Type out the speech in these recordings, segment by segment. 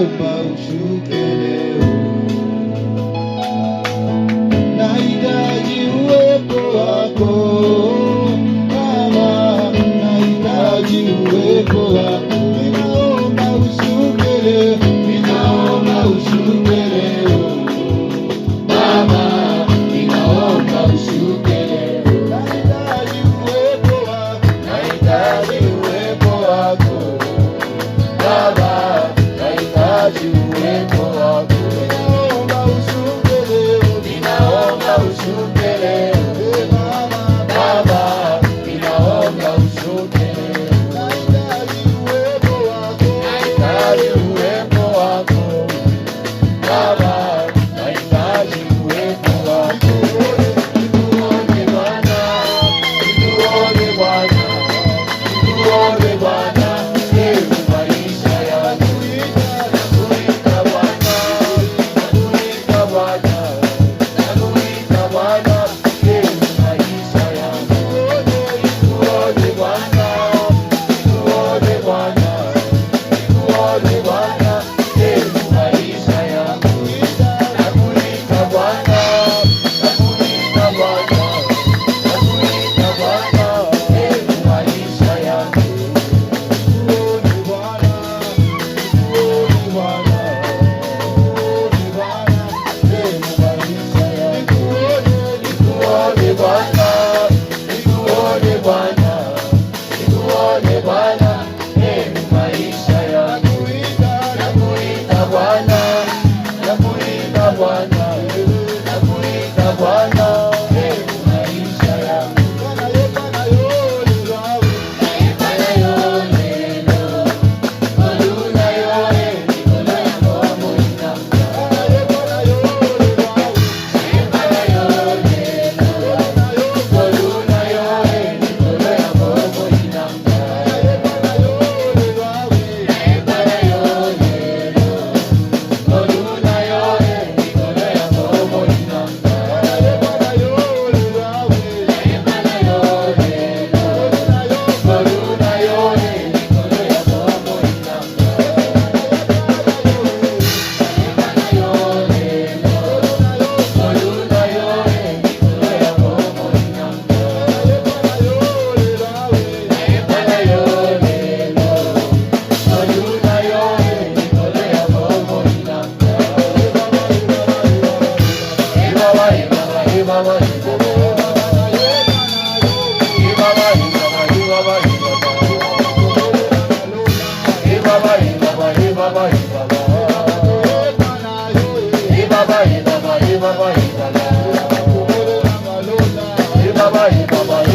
ninaomba ushuke leo. Nahitaji uwepo wako Baba, nahitaji uwepo wako. Ninaomba ushuke leo, ninaomba ushuke leo Baba, ninaomba ushuke leo. Nahitaji uwepo wako, nahitaji uwepo wako Baba, nahitaji uwepo wako. Ninaomba ushuke leo, ninaomba ushuke leo Baba, ninaomba ushuke leo. Nahitaji uwepo wako, nahitaji uwepo wako Baba, nahitaji uwepo wako. Nikuone Bwana, nikuone Bwana, nikuone Bwana, hebu maisha yangu. Nakuita Bwana, nakuita Bwana, nakuita Bwana, hebu maisha yangu. Nikuone Bwana, nikuone Bwana, nikuone Bwana, hebu maisha yangu. Nakuita Bwana, nakuita Bwana, nakuita Bwana, hebu maisha yangu. Nikuone Bwana, nikuone Bwana, nikuone Bwana, hebu maisha yangu. Nikuone Bwana, nikuone Bwana, nikuone Bwana, hebu maisha yangu. Nakuita Bwana, nakuita Bwana, nakuita Bwana, hebu maisha yangu. Bwana yole lo, oluna yole, nikolo ya bomo inamka. Bwana yole lo, oluna yole, nikolo ya bomo inamka. Bwana yole lo, oluna yole, nikolo ya bomo inamka. Bwana yole lo, oluna yole, oluna yole, nikolo ya bomo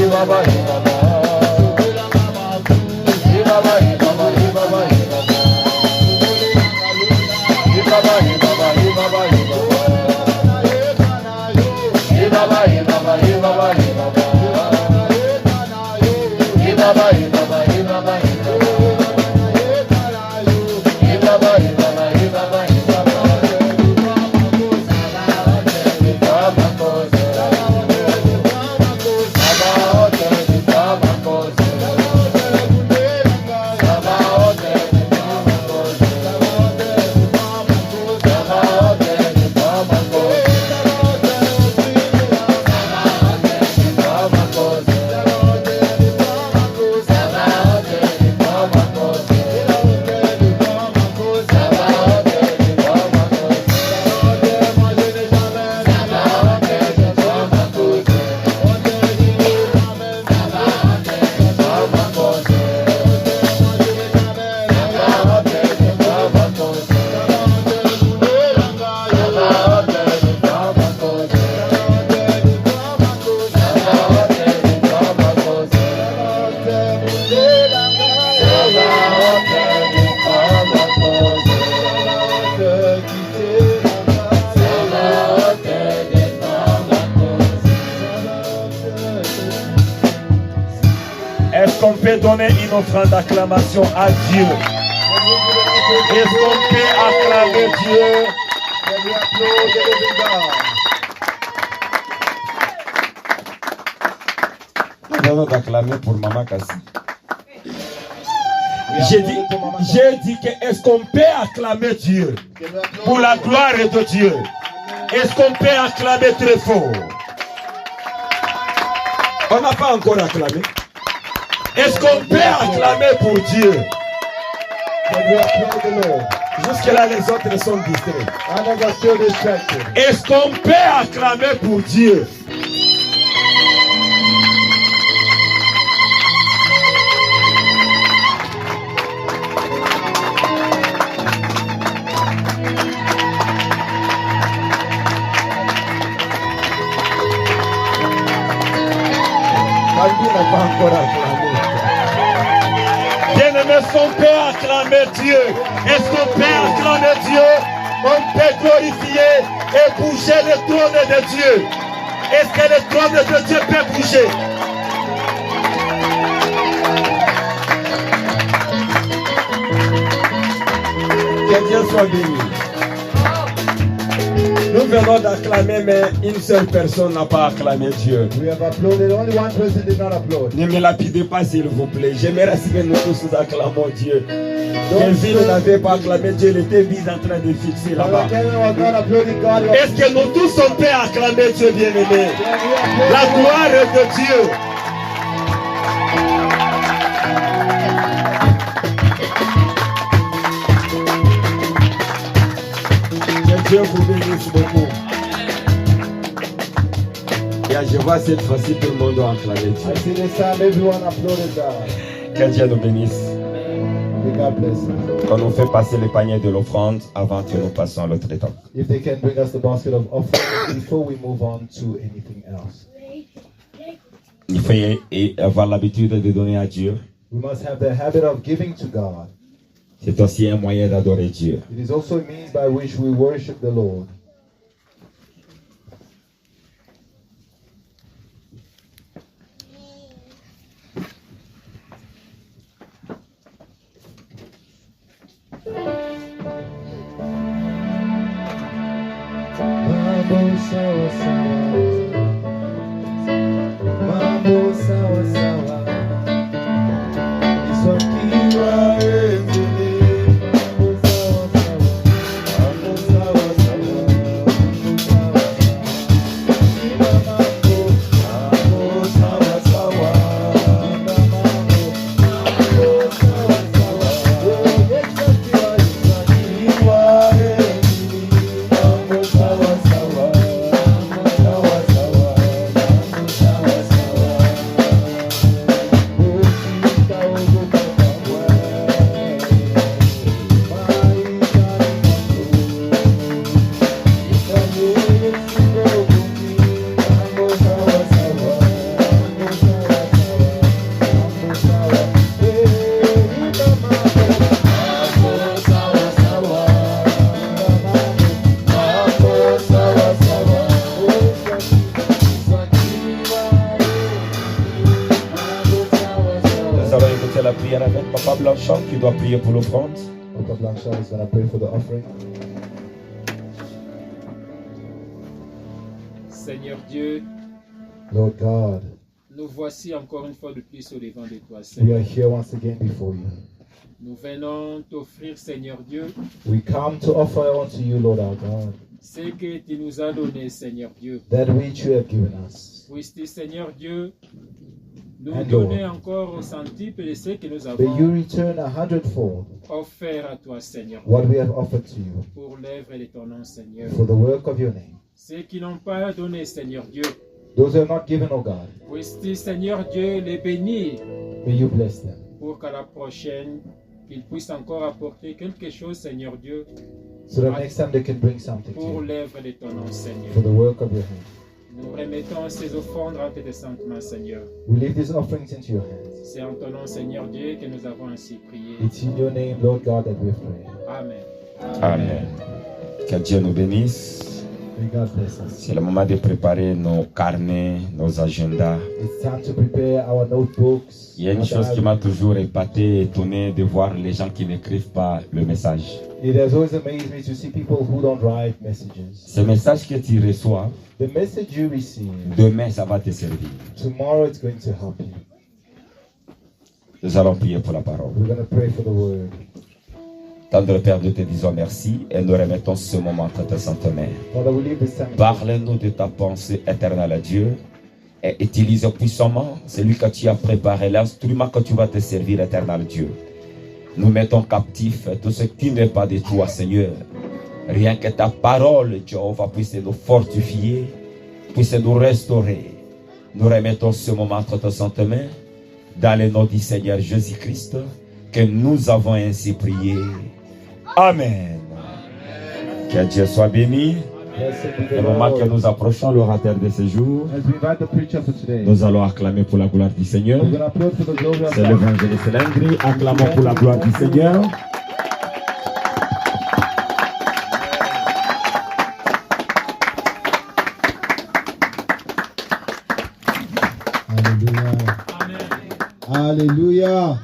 inamka. Est-ce qu'on peut donner une offrande d'acclamation à Dieu? Est-ce qu'on peut acclamer Dieu? Nous allons acclamer pour Maman Kassi. J'ai dit, J'ai dit que est-ce qu'on peut acclamer Dieu pour la gloire de Dieu? Est-ce qu'on peut acclamer très fort? On n'a pas encore acclamé. Est-ce qu'on peut acclamer pour Dieu? Jusque-là, les autres sont distraits. Est-ce qu'on peut acclamer pour Dieu? Bien-aimé, est-ce qu'on peut acclamer Dieu? Est-ce qu'on peut acclamer Dieu? On peut glorifier et bouger le trône de Dieu. Est-ce que le trône de Dieu peut bouger? Que Dieu soit béni. Nous venons d'acclamer, mais une seule personne n'a pas acclamé Dieu. We have applauded, only one person did not applaud. Ne me lapidez pas, s'il vous plaît. J'aimerais que nous tous acclamons Dieu. David n'avait pas acclamé Dieu, il était vite en train de fixer là-bas. Est-ce que nous tous on peut acclamer Dieu, bien-aimé? La gloire de Dieu. Que Dieu vous bénisse beaucoup. Et je vois cette fois-ci tout le monde doit acclamer Dieu. Que Dieu nous bénisse. Quand on fait passer les paniers de l'offrande avant que nous passions à l'autre étape. If they can bring us the basket of offering before we move on to anything else. Il faut avoir l'habitude de donner à Dieu. We must have the habit of giving to God. C'est aussi un moyen d'adorer Dieu. It is also a means by which we worship the Lord. Mambo sawa sawa, mambo sawa sawa, isokiwa enzele. Mambo sawa sawa, mambo sawa sawa, mambo sawa sawa, mambo sawa sawa, isokiwa enzele. Mambo sawa sawa. La prière avec Papa Blanchard qui doit prier pour l'offrande. Papa Blanchard is going to pray for the offering. Seigneur Dieu, Lord God, nous voici encore une fois de plus au devant de toi, we are Seigneur. here once again before you. Nous venons t'offrir, Seigneur Dieu, We come to offer unto you, Lord our God, ce que tu nous as donné, Seigneur Dieu. that which you have given us. Puisses-tu, Seigneur Dieu, nous And donner Lord, encore au centuple de ce que nous May you avons return 100-fold offert à toi, Seigneur, what we have offered to you pour l'œuvre de ton nom, Seigneur. for the work of your name. Ceux qui n'ont pas donné, Seigneur Dieu, Those who have not given, O God, puisses-tu, Seigneur Dieu, les bénir may you bless them, pour qu'à la prochaine, qu'ils puissent encore apporter quelque chose, Seigneur Dieu, so that next time they can bring something to pour you l'œuvre de ton nom, Seigneur. for the work of your hand. Nous remettons ces offrandes entre tes saintes mains, Seigneur. We leave these offerings into your hands. C'est en ton nom, Seigneur Dieu, que nous avons ainsi prié. It's in your name, Lord God, that we have prayed. Amen. Amen. Que Dieu nous bénisse. May God bless us. C'est le moment de préparer nos carnets, nos agendas. It's time to prepare our notebooks. Il y a une our chose qui diary. m'a toujours épaté, étonné de voir les gens qui n'écrivent pas le message. It has always amazed me to see people who don't write messages. Ce message que tu reçois, The message you receive, demain ça va te servir. tomorrow it's going to help you. Nous allons prier pour la parole. We're going to pray for the word. Tendre Père, nous te disons merci et nous remettons ce moment entre tes saintes mains. Father, we leave this time. Parle-nous de ta pensée éternelle à Dieu et utilise puissamment celui que tu as préparé, l'instrument que tu vas te servir, éternel Dieu. Nous mettons captif tout ce qui n'est pas de toi, Seigneur. Rien que ta parole, Jéhovah, puisse nous fortifier, puisse nous restaurer. Nous remettons ce moment entre tes saintes mains, dans le nom du Seigneur Jésus-Christ, que nous avons ainsi prié. Amen. Que Dieu soit béni. Le moment que nous approchons l'orateur de ce jour, As we invite the preacher for today, nous allons acclamer pour la gloire du Seigneur. we're going to applaud for the glory of C'est God. l'évangéliste Landry. Acclamons pour la gloire du Seigneur. Alléluia.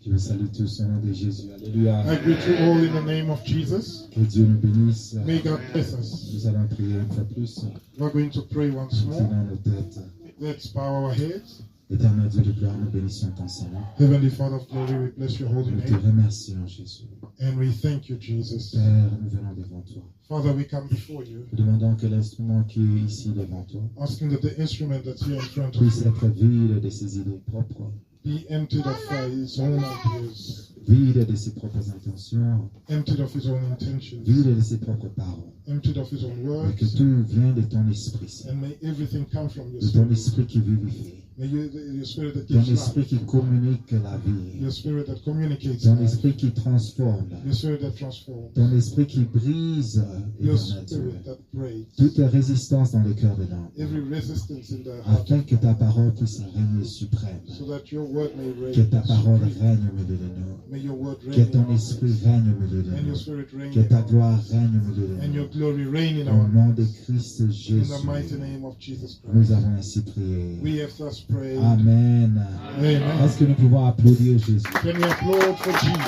Je vous salue tous au nom de Jésus. Alléluia. I greet you all in the name of Jesus. Que Dieu nous bénisse. May God bless us. Nous allons prier une fois plus. We're going to pray once more. Inclinons nos têtes. Let's bow our heads. Éternel Dieu de gloire, nous bénissons ton Seigneur. Heavenly Father of glory, we bless your holy Nous te name. remercions, Jésus. And we thank you, Jesus. Père, nous venons devant toi. Father, we come before you, Nous demandons que l'instrument qui est ici devant toi asking that the instrument that's here in front of puisse you être vide de ses idées propres, be emptied of its own ideas, vide de ses propres intentions, emptied of his own intentions, vide de ses propres paroles. emptied of his own Mais que words, tout vient de ton esprit, Seigneur. and may everything come from your De ton spirit. esprit qui vivifie. May your spirit that Ton gives esprit life, qui communique la vie. your spirit that communicates Ton life, esprit qui transforme. your spirit that transforms, Ton esprit qui brise, your éternel Dieu, spirit that breaks, toute résistance dans le cœur de l'homme, every resistance in the heart, afin que ta parole puisse régner suprême, so that your word may reign. que ta parole règne au milieu de nous, May your word que reign in ton our esprit midst, règne au milieu de and your nous, spirit reign que in ta our gloire midst, règne au milieu de and your nous. glory reign in Au our nom de midst. Christ In Jésus, the mighty name of Jesus nous Christ, avons ainsi prié. we have thus prayed. Amen. Amen. Est-ce que nous pouvons applaudir Jésus? Can we applaud for Jesus?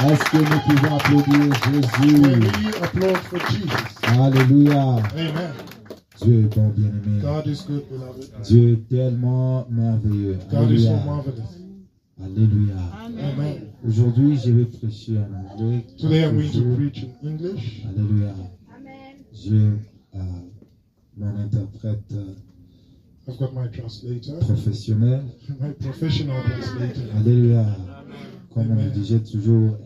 Est-ce que nous pouvons applaudir Can Jésus? we applaud for Jesus? Alléluia. Amen. Dieu est bon, bien-aimé. God is good, beloved. Dieu est tellement merveilleux. God is so Alléluia. marvelous. Alléluia. Amen. Aujourd'hui, je vais prêcher en anglais. Today I'm going to Toujours. preach in English. Alléluia. J'ai mon interprète I've got my translator, professionnel. my professional translator. Alléluia. Comme on le disait toujours,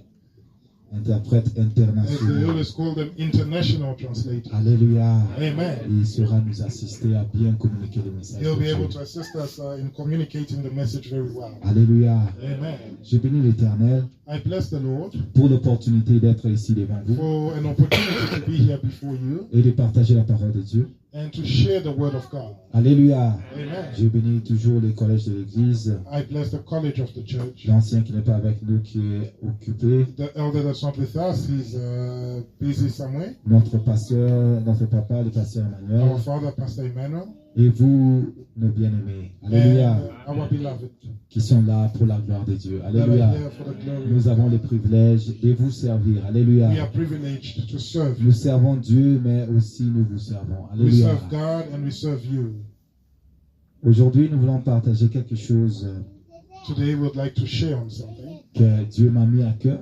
interprète As they international. always call them international translators. Alléluia. Amen. Il saura nous assister à bien communiquer le message. He'll de be Dieu. able to assist us in communicating the message very well. Alléluia. Amen. Je bénis l'Éternel I bless the Lord pour l'opportunité d'être ici devant vous for an opportunity to be here before you et de partager la parole de Dieu. and to share the word of God. Alléluia. Amen. Je bénis toujours le collège de l'Église, I bless the college of the church. l'ancien qui n'est pas avec nous, qui est occupé, The elder that's not with us, he's busy somewhere. notre pasteur, notre papa, le pasteur Emmanuel, Our father, Pastor Emmanuel, et vous, nos bien-aimés. Alléluia. and our beloved Qui sont là pour la gloire de Dieu. that Alléluia. are there for the glory of Nous avons le God. privilège de vous servir. Alléluia. We are privileged to serve you. Nous servons Dieu, mais aussi nous vous servons. We Alléluia. serve God and we serve you. Aujourd'hui, nous voulons partager quelque chose Today, we'd like to share on something, que Dieu m'a mis à cœur.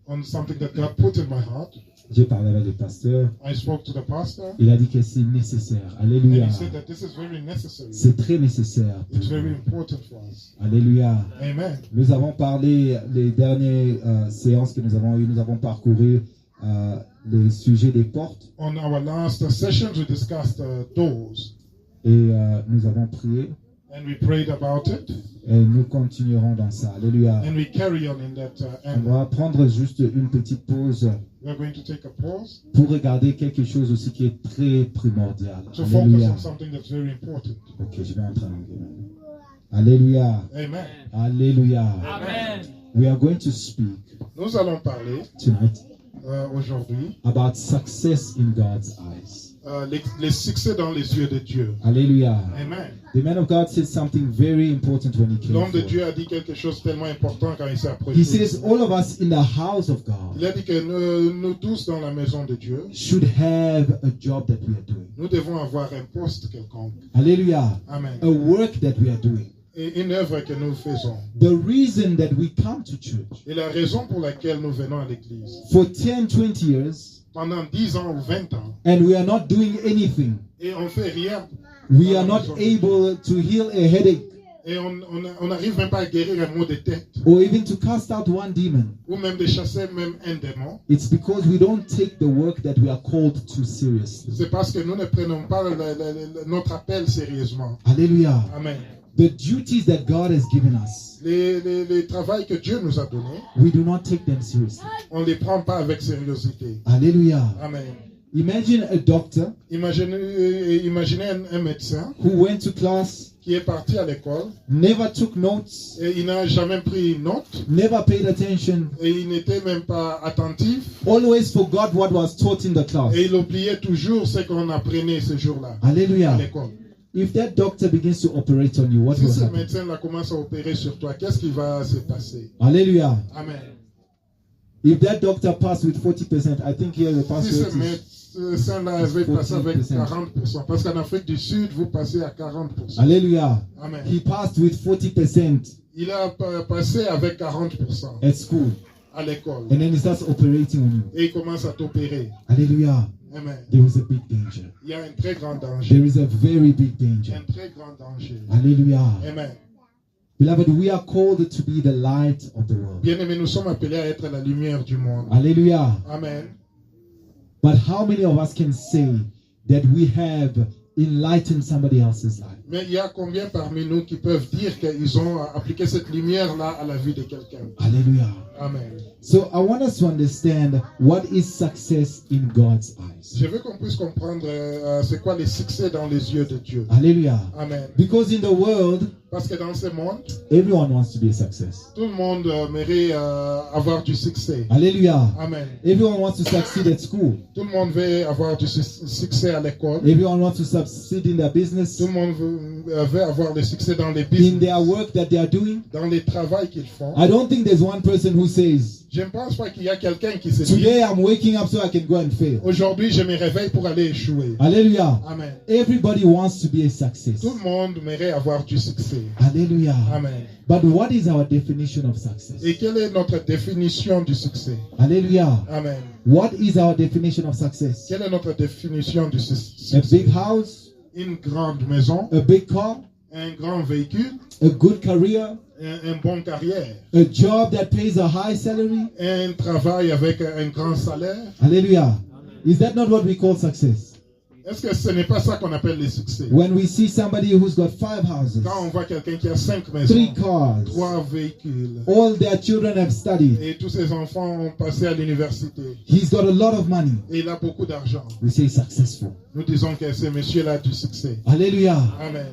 on something that God put in my heart. J'ai parlé avec le pasteur. I spoke to the pastor, Il a dit que c'est nécessaire. and Alléluia. he said that this is very necessary. C'est très nécessaire. pour It's very nous. important for us. Alléluia. Amen. Nous avons parlé, les dernières séances que nous avons eues, nous avons parcouru le sujet des portes On our last sessions, we discussed doors, et nous avons prié and we prayed about it, et nous continuerons dans ça. Alléluia. and we carry on in that On angle. va prendre juste une petite pause We're going to take a pause pour regarder quelque chose aussi qui est très primordial. to focus Alléluia. on something that's very important. Ok, je vais entrer en anglais maintenant. Alléluia. Amen. Alléluia. We are going to speak Nous allons parler tonight aujourd'hui about success in God's eyes. les succès dans les yeux de Dieu. Alléluia. Amen. The man of God said something very important when he came L'homme de forth. Dieu a dit quelque chose de tellement important quand il s'est He approché. says all of us in the house of Il God a dit que nous tous dans la maison de Dieu, should have a job that we are doing. nous devons avoir un poste quelconque. Hallelujah. Amen. A work that we are doing. et une œuvre que nous faisons. The reason that we come to church Et la raison pour laquelle nous venons à l'église, for 10, 20 years, pendant 10 ans ou 20 ans, and we are not doing anything, et on fait rien, we are not able to heal a headache et on n'arrive même pas à guérir un mot de tête, or even to cast out one demon, ou même de chasser même un démon, it's because we don't take the work that we are called to seriously. c'est parce que nous ne prenons pas notre appel sérieusement. Hallelujah. Amen. The duties that God has given us, Les travaux que Dieu nous a donnés, we do not take them seriously. on ne les prend pas avec sérieuxité. Hallelujah. Amen. Imagine a doctor Imaginez un médecin who went to class, qui est parti à l'école never took notes, et il n'a jamais pris note never paid attention, et il n'était même pas attentif always forgot what was taught in the class. et il oubliait toujours ce qu'on apprenait ce jour-là à Hallelujah. l'école. If that doctor begins to operate on you, what Si will ce happen? médecin-là commence à opérer sur toi, qu'est-ce qui va se passer? Hallelujah. Amen. If that doctor passed with 40%, I think here the Si password ce is médecin-là avait passé avec 40%. 40%, parce qu'en Afrique du Sud, vous passez à 40%. Hallelujah. Amen. He passed with 40% Il a passé avec 40% at school, à l'école and then he starts operating on you. et il commence à t'opérer. Hallelujah. Amen. There is a big danger. Il y a un très grand danger. There is a very big danger. Un très grand danger. Hallelujah. Amen. Beloved, we are called to be the light of the world. Bien-aimés, nous sommes appelés à être la lumière du monde. Hallelujah. Amen. But how many of us can say that we have enlightened somebody else's life? Mais il y a combien parmi nous qui peuvent dire qu'ils ont appliqué cette lumière-là à la vie de quelqu'un? Hallelujah. Amen. So I want us to understand what is success in God's eyes. Je veux qu'on puisse comprendre c'est quoi le succès dans les yeux de Dieu. Hallelujah. Amen. Because in the world, Parce que dans ce monde, everyone wants to be a success. tout le monde mérite avoir du succès. Hallelujah. Amen. Everyone wants to succeed at school. Tout le monde veut avoir du succès à l'école. Everyone wants to succeed in their business, Tout le monde veut avoir le succès dans les in business, their work that they are doing. dans les travaux qu'ils font. I don't think there's one person who says, Je ne pense pas qu'il y a quelqu'un qui se dit today I'm waking up so I can go and fail. aujourd'hui je me réveille pour aller échouer. Hallelujah. Amen. Everybody wants to be a success. Tout le monde mérite avoir du succès. Hallelujah. Amen. But what is our definition of success? Et quelle est notre définition du succès? Hallelujah. Amen. What is our definition of success? Quelle est notre définition du A succès? big house, Une grande maison, a big car, un grand véhicule, a good career, un bon carrière, a job that pays a high salary. un travail avec un grand salaire. Hallelujah. Is that not what we call success? Est-ce que ce n'est pas ça qu'on appelle le succès? When we see somebody who's got 5 houses, Quand on voit quelqu'un qui a 5 3 maisons, cars, 3 véhicules, all their children have studied, et tous ses enfants ont passé à l'université, he's got a lot of money, et il a beaucoup d'argent, we say successful. nous disons que ce monsieur-là a du succès. Hallelujah. Amen.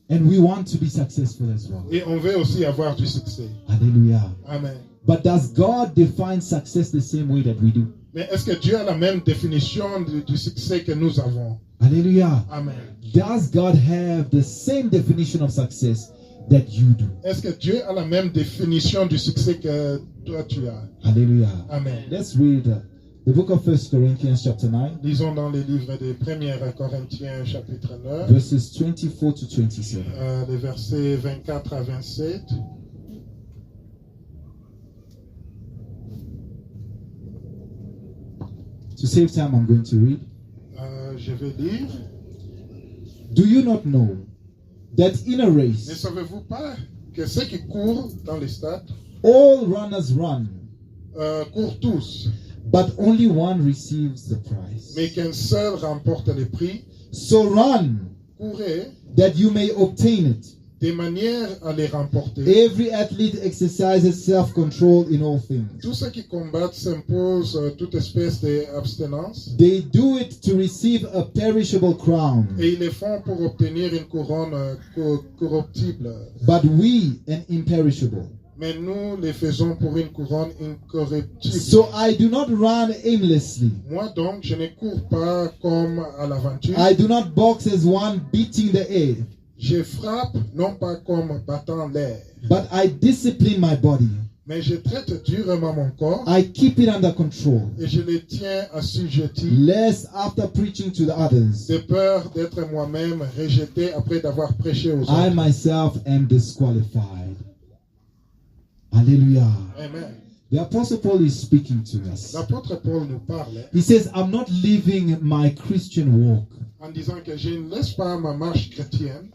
And we want to be successful as well. Et on veut aussi avoir du succès. Hallelujah. Amen. But does God define success the same way that we do? Mais est-ce que Dieu a la même définition du succès que nous avons? Hallelujah. Amen. Does God have the same definition of success that you do? Est-ce que Dieu a la même définition du succès que toi tu as? Hallelujah. Amen. Let's read the book of 1 Corinthians chapter 9, Lisons dans les livres de 1 Corinthiens chapitre 9, verses 24 to 27. les versets 24 à 27. To save time, I'm going to read. Je vais lire. Do you not know that in a Ne race savez-vous pas que ceux qui courent dans les stades all runners run, courent tous, but only one receives the prize? mais qu'un seul remporte le prix? So run Courez that you may obtain it. de manière à les remporter. Every athlete exercises self-control in all things. Tous ceux qui combattent s'imposent toute espèce d'abstinence They do it to receive a perishable crown, et ils le font pour obtenir une couronne corruptible. but we an imperishable. Mais nous les faisons pour une couronne incorruptible. So I do not run aimlessly. Moi donc, je ne cours pas comme à l'aventure. I do not box as one beating the air, Je frappe non pas comme battant l'air, but I discipline my body, Mais je traite durement mon corps I keep it under control, et je le tiens assujetti lest after preaching to the others, de peur d'être moi-même rejeté après d'avoir prêché aux I autres. myself am disqualified. Hallelujah. Amen. The Apostle Paul is speaking to us. L'apôtre Paul nous parle He says, I'm not living my Christian walk en disant que je ne laisse pas ma marche chrétienne.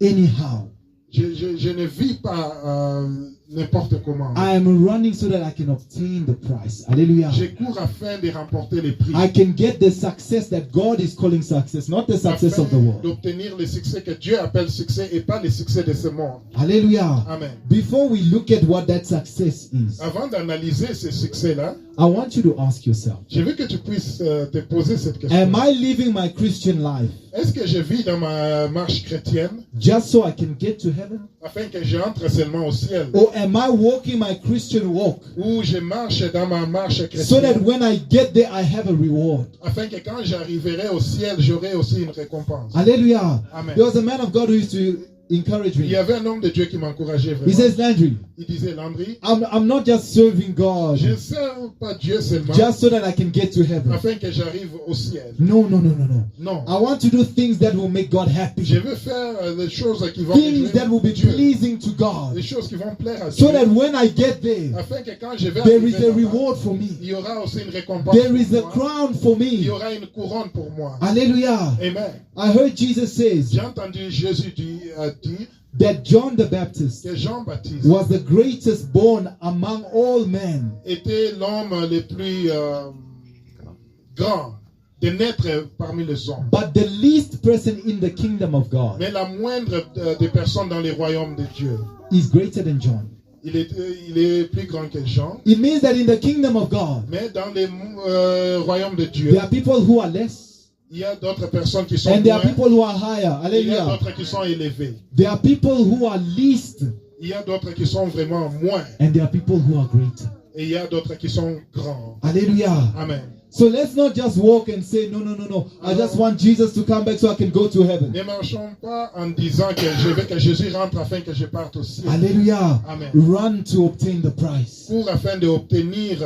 anyhow. Je ne vis pas n'importe comment. I am running so that I can obtain the prize. Hallelujah. Je cours afin de remporter les prix. I can get the success that God is calling success, not the success of the Afin world. d'obtenir le succès que Dieu appelle succès et pas le succès de ce monde. Hallelujah. Amen. Before we look at what that success is, Avant d'analyser ce succès-là, I want you to ask yourself, je veux que tu puisses te poser cette question. am I living my Christian life Est-ce que je vis dans ma marche chrétienne just so I can get to heaven? afin que j'entre seulement au ciel? Or am I walking my Christian walk Ou je marche dans ma marche so that chrétienne when I get there, I have a reward? afin que quand j'arriverai au ciel, j'aurai aussi une récompense? Hallelujah. Amen. There was a man of God who used to encourage Il y me. avait un homme de Dieu qui m'encourageait He vraiment. says, Landry, Il disait, Landry, I'm not just serving God je ne sers pas Dieu seulement just so that I can get to heaven. afin que j'arrive au ciel. No, no, no, no, no. Non. I want to do things that will make God Je happy. veux faire des choses qui vont Things that will be Dieu. pleasing to God. Des choses qui vont plaire à Dieu. So that when I get there, Afin que quand je vais there is arriver a là-bas, reward for me. il y aura aussi une récompense There is a pour moi. crown for Il y me. aura une couronne pour moi. Hallelujah. Amen. I heard Jesus says J'ai entendu Jésus dire that John the Baptist que Jean-Baptiste was the greatest born among all men. était l'homme le plus grand de naître parmi les hommes. But the least person in the kingdom of God Mais la moindre des personnes dans les royaumes de Dieu. is greater than John. Il est plus grand que Jean. It means that in the kingdom of God, Mais dans les royaumes de Dieu, there are people who are less il y a d'autres personnes qui sont and there are moins. people who are higher. Il y a Hallelujah. d'autres qui sont élevés. There are people who are least Il y a d'autres qui sont vraiment moins. and there are people who are greater. Et il y a d'autres qui sont grands. Hallelujah. Amen. So let's not just walk and say, no, no, no, no. I just want Jesus to come back so I can go to heaven. Ne marchons pas en disant que je veux que Jésus rentre afin que je parte au ciel. Hallelujah. Amen. Run to obtain the prize. Pour afin d'obtenir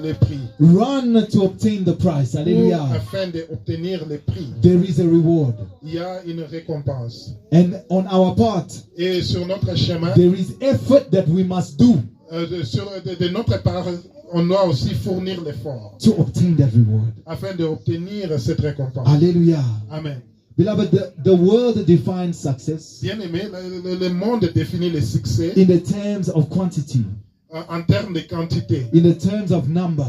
les prix. Run to obtain the prize. Pour Hallelujah. afin d'obtenir les prix. There is a reward. Il y a une récompense. And on our part, Et sur notre chemin, there is effort that we must do de notre part, on doit aussi fournir l'effort to obtain that reward. afin d'obtenir cette récompense. Hallelujah. Amen. Beloved, the world defines success Bien aimé, le monde définit le succès in the terms of quantity, en termes de quantité, in the terms of number.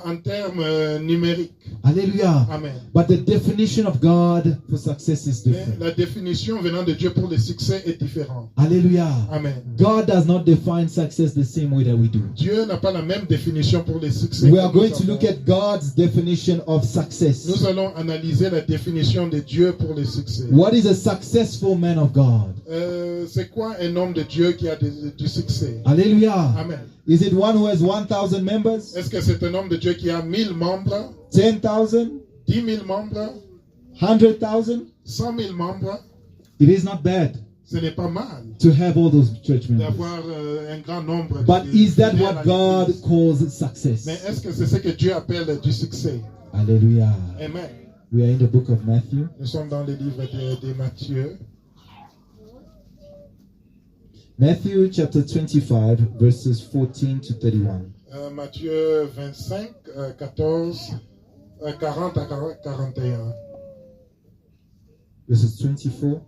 en termes numériques. Hallelujah. Amen. But the definition of God for success is Mais different. la définition venant de Dieu pour le succès est différente. Hallelujah. Amen. God does not define success the same way that we do. Dieu n'a pas la même définition pour le succès. We are que nous going to avons. look at God's definition of success. Nous allons analyser la définition de Dieu pour le succès. What is a successful man of God? C'est quoi un homme de Dieu qui a du succès? Hallelujah. Amen. Is it one who has 1,000 members? Est-ce que c'est un homme de Dieu qui a 1000 membres, 10,000? 10 000 membres, 100,000? 100 000 membres? It is not bad Ce n'est pas mal to have all those church members. d'avoir un grand nombre. But is that fidèles what à God l'Église. calls Mais success? est-ce que c'est ce que Dieu appelle du succès? Hallelujah. Amen. We are in the book of Matthew. Nous sommes dans le livre de Matthieu. Matthew chapter 25, verses 14 to 31. Matthieu 25, 40 à 41. Verses 24.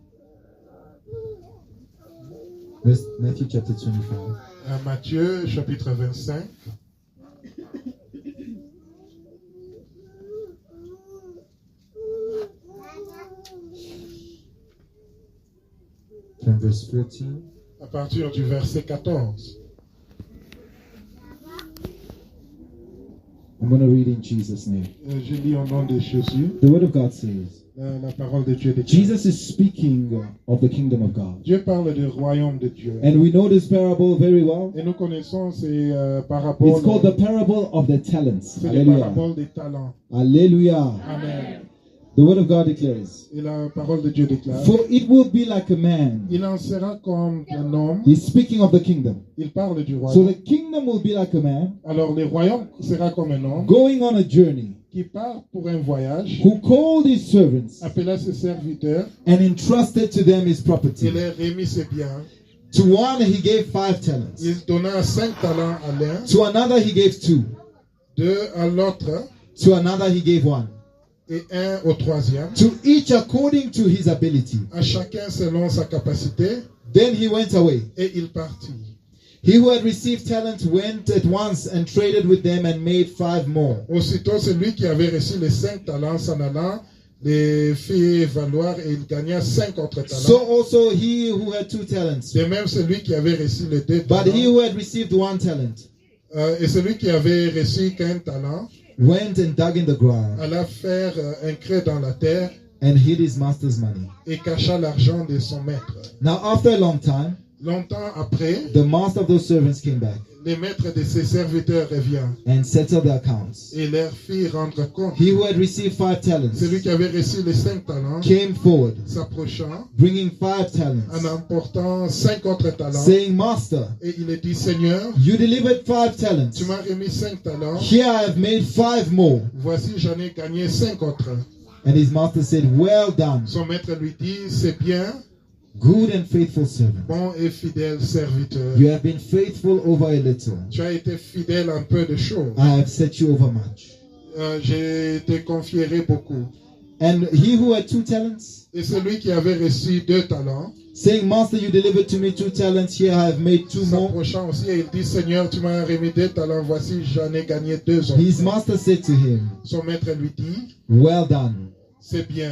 Matthew chapter 25. Matthieu chapitre 25. From verse 14. À partir du verset 14. I'm going to read in Jesus' name. Je lis au nom de Jésus. The word of God says, La parole de Dieu. Jesus is speaking of the kingdom of God. Dieu parle du royaume de Dieu. And we know this parable very well. Et nous connaissons ces paraboles. It's called the parable of the talents. C'est les Hallelujah. paraboles des talents. Hallelujah. Amen. The word of God declares, Et la parole de Dieu déclare, for it will be like a man. il en sera comme un homme. He's speaking of the kingdom. Il parle du So royaume. the kingdom will be like a man Alors le royaume sera comme un homme going on a journey, qui part pour un voyage, who called his servants appela ses serviteurs and entrusted to them his et property. leur remit ses biens. To one he gave 5 talents. Il donna 5 talents à l'un, To another he gave 2. 2 à l'autre To another he gave 1. et 1 au troisième, To each according to his ability. à chacun selon sa capacité, Then he went away. et il partit. He who had received talents went at once and traded with them and made 5 more. Aussitôt, celui qui avait reçu les 5 talents s'en allant, les fit valoir et il gagna 5 autres So talents. also he who had 2 talents. De même, celui qui avait reçu les 2 But he talents, who had received 1 talent et celui qui avait reçu qu'un talent, went and dug in the ground alla faire un creux dans la terre and hid his master's money. et cacha l'argent de son maître. Now after a long time, Longtemps après, the master of those servants came back le maître de ses serviteurs revient and settled the accounts. et leur fit rendre compte. He who had received 5 talents Celui qui avait reçu les 5 talents, came forward, s'approchant, bringing 5 en talents, emportant 5 autres talents, saying, Master, et il a dit, Seigneur, you delivered 5 talents. tu m'as remis 5 talents, Here I have made 5 more. voici j'en ai gagné 5 autres. And his master said, well done, Son maître lui dit, c'est bien, good and faithful servant. bon et fidèle serviteur. You have been faithful over a little. Tu as été fidèle en peu de choses. I have set you over much. Je te confierai beaucoup. And he who had 2 talents, Et celui qui avait reçu 2 talents, saying, Master, you delivered to me 2 talents. Here I have made 2 more. s'approchant aussi et il dit, Seigneur, tu m'as remis 2 talents, voici j'en ai gagné 2 autres. His master said to him, Son maître lui dit, well done, c'est bien,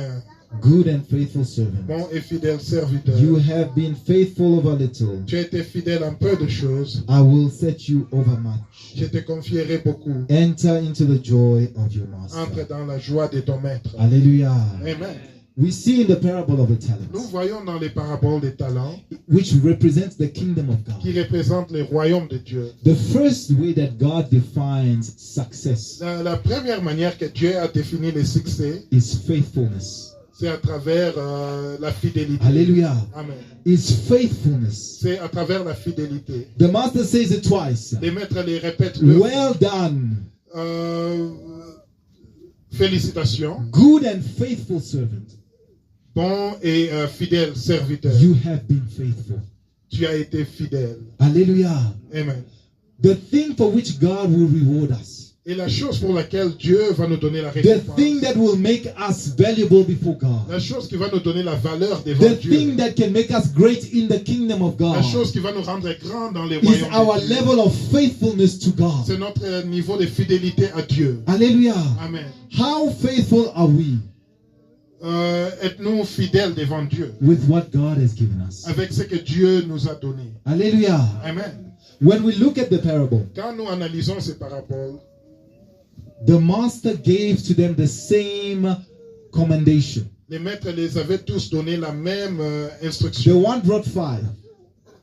good and faithful servant. bon et fidèle serviteur. You have been faithful over little. Tu as été fidèle en peu de choses, I will set you over much. je te confierai beaucoup. Enter into the joy of your Entre master. dans la joie de ton maître. Hallelujah. Amen. We see in the parable of the Nous talents, voyons dans les paraboles des talents which represents the kingdom of qui God. représentent le royaume de Dieu. The first way that God defines success La première manière que Dieu a défini le succès, is faithfulness. c'est à travers la fidélité. Hallelujah. Amen. Is faithfulness. C'est à travers la fidélité. The master says it twice. Les maîtres les répètent. Le Well done, félicitations, good and faithful servant. bon et fidèle serviteur. You have been faithful. Tu as été fidèle. Hallelujah. Amen. The thing for which God will reward us. Et la chose pour laquelle Dieu va nous donner la The récompense. thing that will make us valuable before God. La chose qui va nous donner la valeur devant The Dieu. thing that can make us great in the kingdom of La God chose qui va nous rendre grands dans les is royaumes our de Dieu. level of faithfulness to God. C'est notre niveau de fidélité à Dieu. Hallelujah. Amen. How faithful are we Êtes-nous fidèles devant Dieu with what God has given us? avec ce que Dieu nous a donné. Hallelujah. Amen. When we look at the parable, Quand nous analysons ces paraboles, the master gave to them the same commendation. les maîtres les avaient tous donné la même The instruction. one brought 5,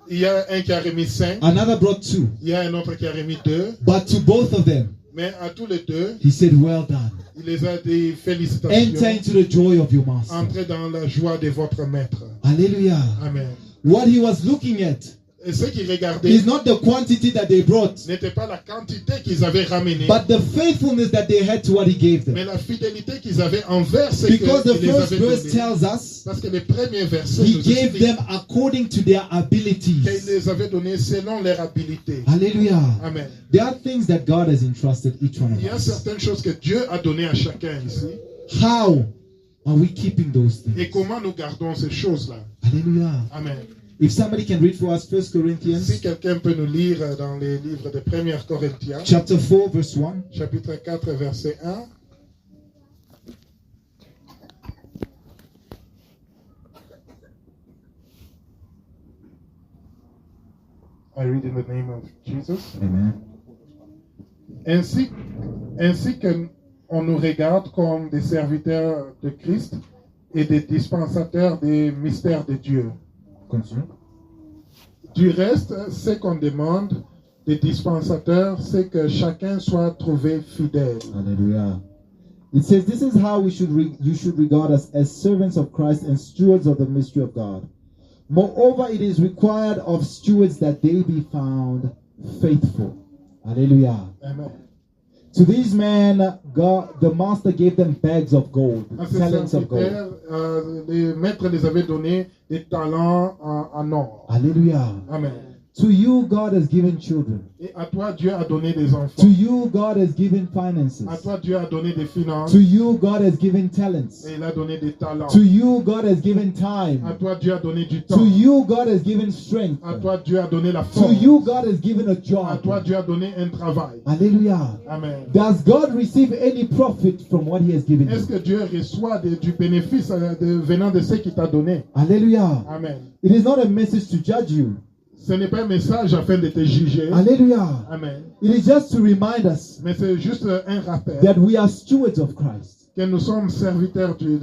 Il y a un qui a remis 5, another brought 2, il y a un autre qui a remis 2, but to both of them, mais à tous les deux, he said, well done. il les a dit Enter félicitations. into the joy of your master. Entrez dans la joie de votre maître. Hallelujah. Amen. What he was looking at Et ceux qui regardaient is not the quantity that they brought, n'était pas la quantité qu'ils avaient ramenée, but the faithfulness that they had to what he gave mais them. la fidélité qu'ils avaient envers ce Because the qu'il les first avait verse donné. tells us Parce que les premiers versets he nous gave expliquent them according to their qu'il abilities. les avait donnés selon leur habileté. Hallelujah. Amen. There are things that God has entrusted each one Il y a of us. certaines choses que Dieu a données à chacun ici. How are we keeping those Et things? comment nous gardons ces choses-là? Hallelujah. Amen. If somebody can read for us 1 Si Corinthians quelqu'un peut nous lire dans les livres de 1 Corinthiens, chapter 4 verse 1. chapitre 4, verset 1. I read in the name of Jesus. Amen. Ainsi que on nous regarde comme des serviteurs de Christ et des dispensateurs des mystères de Dieu. Continue. Du reste, ce qu'on demande des dispensateurs, c'est que chacun soit trouvé fidèle. Hallelujah. It says, this is how you should regard us as servants of Christ and stewards of the mystery of God. Moreover, it is required of stewards that they be found faithful. Hallelujah. Amen. To these men, God, the master gave them bags of gold, À ces talents of gold. serviteurs, les maîtres les avaient donné des talents en or. Hallelujah. Amen. To you, God has given children. Et à toi, Dieu a donné des enfants. To you, God has given finances. À toi, Dieu a donné des finances. To you, God has given talents. Et il a donné des talents. To you, God has given À time. toi, Dieu a donné du temps. To you, God has given strength. À toi, Dieu a donné la To force. you, God has given a À toi, job. Dieu a donné un travail. Hallelujah. Amen. Does God receive any profit from what He has given Est-ce you? que Dieu reçoit du bénéfice venant de ce qu'il t'a donné? Hallelujah. Amen. It is not a message to judge you. Ce n'est pas un message afin de te juger. Hallelujah. Amen. It is just to remind us Mais c'est juste un rappel that we are stewards of Christ. que nous sommes serviteurs du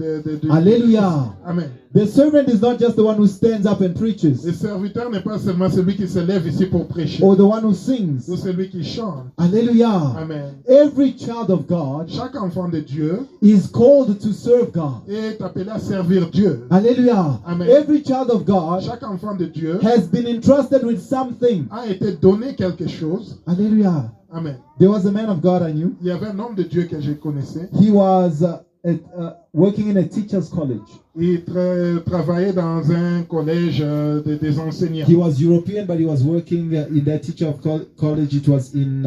Hallelujah. Amen. The servant is not just the one who stands up and preaches, Le serviteur n'est pas seulement celui qui se lève ici pour prêcher or the one who sings. ou celui qui chante. Hallelujah. Amen. Every child of God Chaque enfant de Dieu is called to serve God. est appelé à servir Dieu. Hallelujah. Amen. Every child of God Chaque enfant de Dieu has been entrusted with something. a été donné quelque chose. Hallelujah. Amen. There was a man of God I knew. Il y avait un homme de Dieu que je connaissais. He was working in a teacher's college. Il travaillait dans un collège des enseignants. He was European, but he was working in that teacher of college. It was in,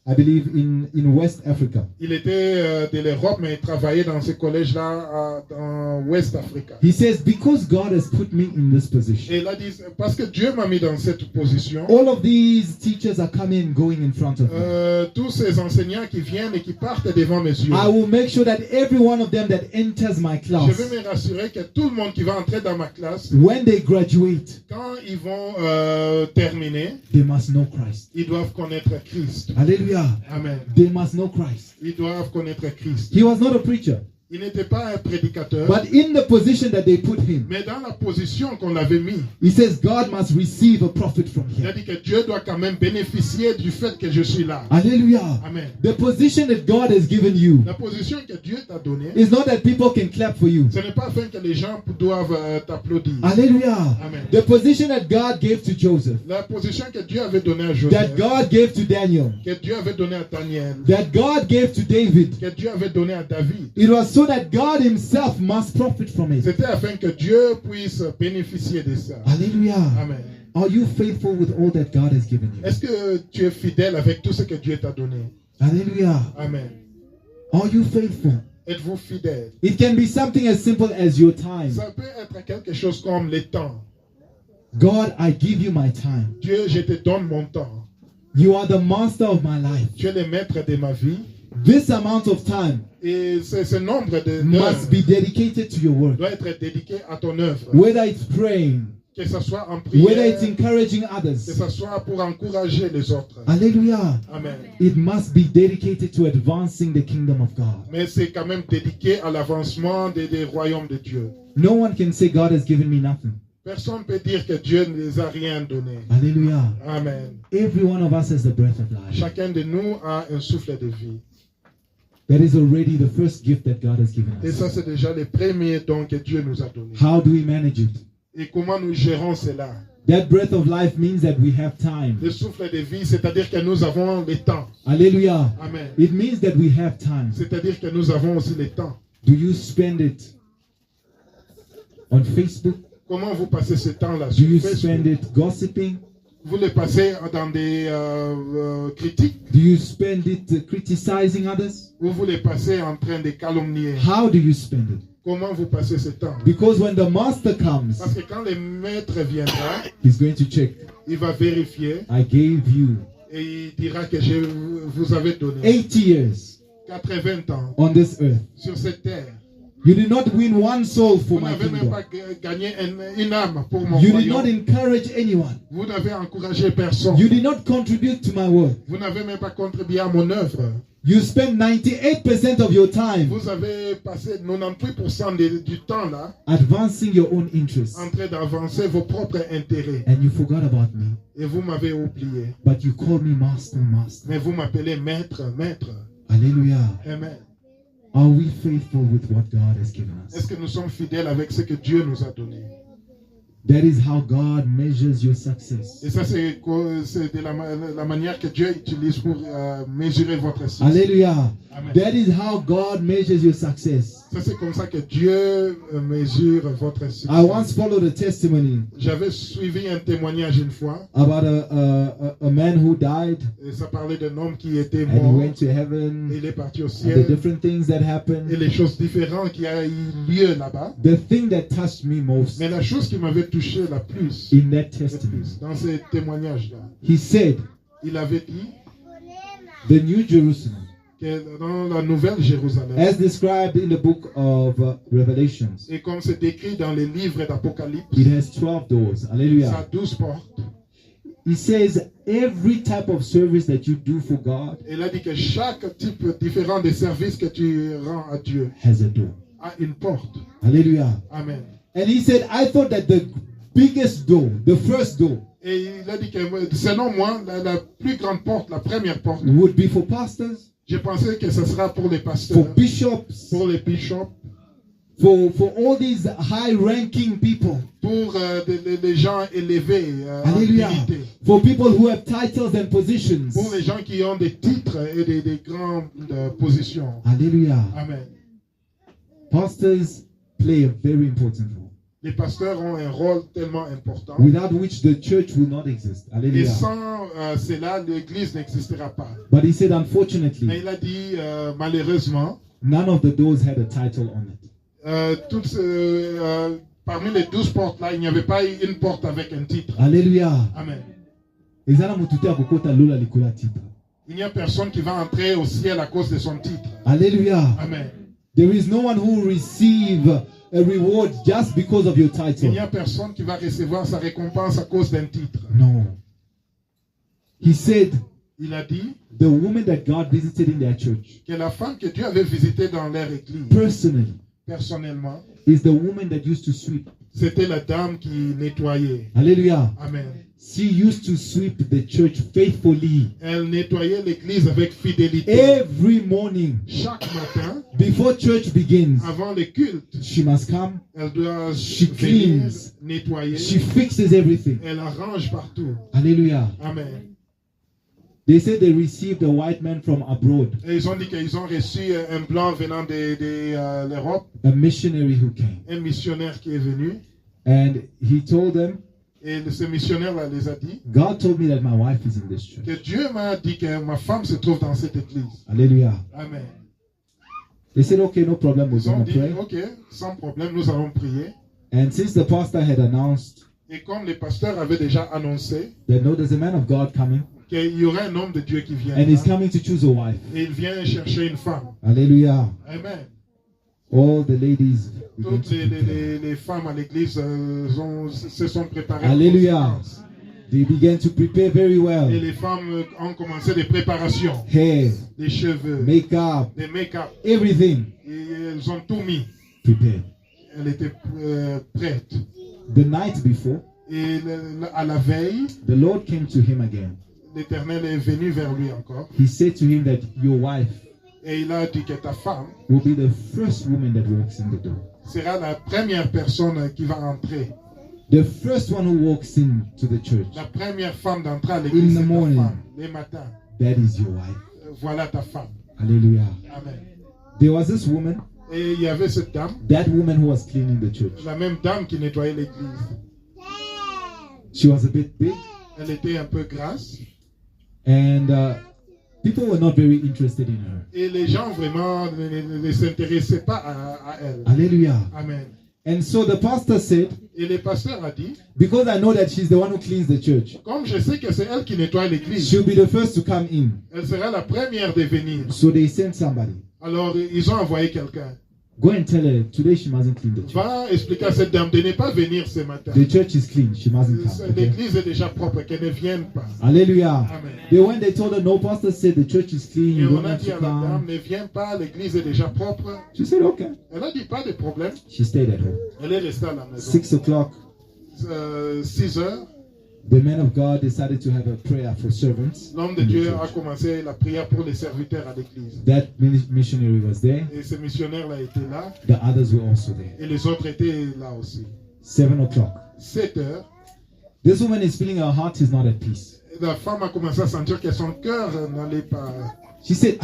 I believe, in West Africa. Il était de l'Europe, mais il travaillait dans ce collège-là dans West Africa. He says, because God has put me in this position, Et il a dit, parce que Dieu m'a mis dans cette position, all of these teachers are coming and going in front of me. tous ces enseignants qui viennent et qui partent devant mes yeux, I will make sure that every one of them that enters my je class, vais me rassurer que tout le monde qui va entrer dans ma classe, when they graduate, quand ils vont terminer, they must know Christ. ils doivent connaître Christ. Hallelujah. Amen. They must know Christ. Ils doivent connaître Christ. He was not a preacher, Il n'était pas un prédicateur, but in the position that they put him, mais dans la position qu'on l'avait mis, he says God must receive a profit from il a him. dit que Dieu doit quand même bénéficier du fait que je suis là. Hallelujah. Amen. The position that God has given you La position que Dieu t'a donnée, is not that people can clap for you. ce n'est pas afin que les gens doivent t'applaudir. Hallelujah. Amen. The position that God gave to Joseph, La position que Dieu avait donnée à that Joseph, God gave to Daniel, que Dieu avait donnée à Daniel, that God gave to David, que Dieu avait donnée à David, it was so that God himself must profit from it. c'était afin que Dieu puisse bénéficier de ça. Hallelujah. Amen. Are you faithful with all that God has given you? Est-ce que tu es fidèle avec tout ce que Dieu t'a donné? Hallelujah. Amen. Are you faithful? Êtes-vous fidèle? It can be something as simple as your time. Ça peut être quelque chose comme le temps. God, I give you my time. Dieu, je te donne mon temps. You are the master of my life. Tu es le maître de ma vie. This amount of time Et ce nombre de must d'heures be dedicated to your work. doit être dédié à ton œuvre. Whether it's praying, Que ce soit en whether prière, it's encouraging que others. ce soit pour encourager les autres. Hallelujah. Amen. It must be dedicated to advancing the kingdom of God. Mais c'est quand même dédié à l'avancement des royaumes de Dieu. No one can say God has given me nothing. Personne ne peut dire que Dieu ne les a rien donné. Hallelujah. Amen. Every one of us has the breath of life. Chacun de nous a un souffle de vie. That is already the first gift that God has given Et us. ça, c'est déjà le premier don que Dieu nous a donné. How do we manage it? Et comment nous gérons cela? That breath of life means that we have time. Le souffle de vie, c'est-à-dire que nous avons le temps. Hallelujah. Amen. It means that we have time. C'est-à-dire que nous avons aussi le temps. Do you spend it on Facebook? Comment vous passez ce temps-là Do sur you Facebook? spend it gossiping? Vous le passez dans des critiques Do you spend it criticizing others? ou vous le passez en train de calomnier? How do you spend it? Comment vous passez ce temps? Because when the master comes, Parce que quand le maître viendra, he's going to check. il va vérifier I gave you et il dira que je vous avais donné 80 years 80 ans on this earth. sur cette terre. You did not win one soul for Vous my n'avez même kingdom. pas gagné une âme pour mon You did not royaume. encourage anyone. Vous n'avez encouragé personne. You did not contribute to my work. Vous n'avez même pas contribué à mon œuvre. You spent 98% of your time Vous avez passé 98% du temps là advancing your own interests. en train d'avancer vos propres intérêts. And you forgot about me. Et vous m'avez oublié. But you call me master, master. Mais vous m'appelez maître, maître. Hallelujah. Amen. Are we faithful with what God has given Est-ce us? que nous sommes fidèles avec ce que Dieu nous a donné? That is how God measures your success. Et ça, c'est de la manière que Dieu utilise pour mesurer votre succès. Hallelujah. Amen. That is how God measures your success. Ça, c'est comme ça que Dieu mesure votre succès. I once followed a testimony J'avais suivi un témoignage une fois. about a man who died Et ça parlait d'un homme qui était and he mort. went to heaven, Il est parti au and the ciel. different things that Et happened. les choses différentes qui a eu lieu là-bas. The thing that touched me most Mais la chose qui m'avait touché la plus, in that testimony, dans ces témoignages-là, he said, il avait dit the New Jerusalem, que dans la Nouvelle Jérusalem, as described in the book of Revelations, et comme c'est écrit dans les livres d'Apocalypse, it has 12 doors. ça Hallelujah. a 12 portes. He says every type of service that you do for God Et il a dit que chaque type différent de service que tu rends à Dieu has a door. a une porte. Hallelujah. Amen. And he said, I thought that the biggest door, the first door, Et il a dit que selon moi, la plus grande porte, la première porte, would be for pastors, j'ai pensé que ce sera pour les for pasteurs, bishops, pour les bishops, for all these high-ranking people. pour les gens élevés, en Hallelujah. dignité. For people who have titles and positions. Pour les gens qui ont des titres et des grandes positions. Hallelujah. Amen. Pastors play a very important role, Les pasteurs ont un rôle tellement important. without which the church will not exist. Et Hallelujah. sans cela, l'Église n'existera pas. But he said, Mais unfortunately, il a dit, malheureusement, none of the doors had a title on it. parmi les 12 portes-là, il n'y avait pas une porte avec un titre. Hallelujah. Amen. Ezala mututu akokota lola likola titre. Il n'y a personne qui va entrer au ciel à cause de son titre. Hallelujah. Amen. There is no one who will receive a reward just because of your Il title. n'y a personne qui va recevoir sa récompense à cause d'un titre. No. He said, Il a dit the woman that God visited in their church, que la femme que Dieu avait visitée dans leur église, personally, personnellement, is the woman that used to sweep. c'était la dame qui nettoyait. Hallelujah. Amen. She used to sweep the church faithfully Elle nettoyait l'église avec fidélité. every morning. Chaque matin, Before church begins, avant le culte, she must come. elle doit She venir cleans. nettoyer. She fixes everything. Elle arrange partout. Hallelujah. Amen. They said they received a white man from abroad, Et ils ont dit qu'ils ont reçu un blanc venant de l'Europe, a missionary who came. un missionnaire qui est venu. And he told them, Et ce missionnaire-là les a dit God told me that my wife is in this church. que Dieu m'a dit que ma femme se trouve dans cette église. Hallelujah. Amen. They said, okay, no problem, we're Ils ont going to dit, pray. ok, sans problème, nous allons prier. And since the pastor had announced Et comme les pasteurs avaient déjà annoncé that no, there's a man of God coming, qu'il y aurait un homme de Dieu qui and he's viendra, coming to choose a wife. et il vient chercher une femme. Hallelujah. Amen. All the ladies began Toutes to prepare. les femmes à l'église se sont préparées. en Hallelujah. conséquence. They began to prepare very Et well. les femmes ont commencé des préparations, Hair, des cheveux, makeup, des make-up. everything Et elles ont tout mis. prepared. Elle était prête. The night before, Et à la veille, the Lord came to him again. l'Éternel est venu vers lui encore. He said to him that your wife Et il a dit que ta femme will be the first woman that walks in the door. sera la première personne qui va entrer. The first one who walks into the church. La première femme d'entrer à l'église, In the c'est ta morning. femme. Les matins. That is your wife. Voilà ta femme. Hallelujah. Amen. There was this woman, Et il y avait cette dame, that woman who was cleaning the church. la même dame qui nettoyait l'église. She was a bit big, Elle était un peu grasse. and people were not very interested in her. Et les gens vraiment ne s'intéressaient pas à elle. Hallelujah. Amen. And so the pastor said, Et le pasteur a dit, because I know that she's the one who cleans the church, comme je sais que c'est elle qui nettoie l'église, she'll be the first to come in. elle sera la première de venir. So they sent somebody. Alors ils ont envoyé quelqu'un. Go and tell her today she mustn't clean the church. Va expliquer à cette dame de ne pas venir ce matin. The church is clean. She mustn't come. Okay? L'église est déjà propre, qu'elle ne vienne pas. Hallelujah. Amen. They went, they told her, no, pastor said the church is clean. Et You on don't a have dit to à la dame, come. ne viens pas, l'église est déjà propre. She said, okay. Elle a dit, pas de problème. She stayed at home. Elle est restée à la maison. 6 o'clock, 6 heures, the man of God decided to have a prayer for servants. L'homme de Dieu a commencé la prière pour les serviteurs à l'église. That missionary was there. Et ce missionnaire-là était là. The others were also there. Et les autres étaient là aussi. 7 o'clock. 7 heures. This woman is feeling her heart is not at peace. La femme a commencé à sentir que son cœur n'allait pas. She said,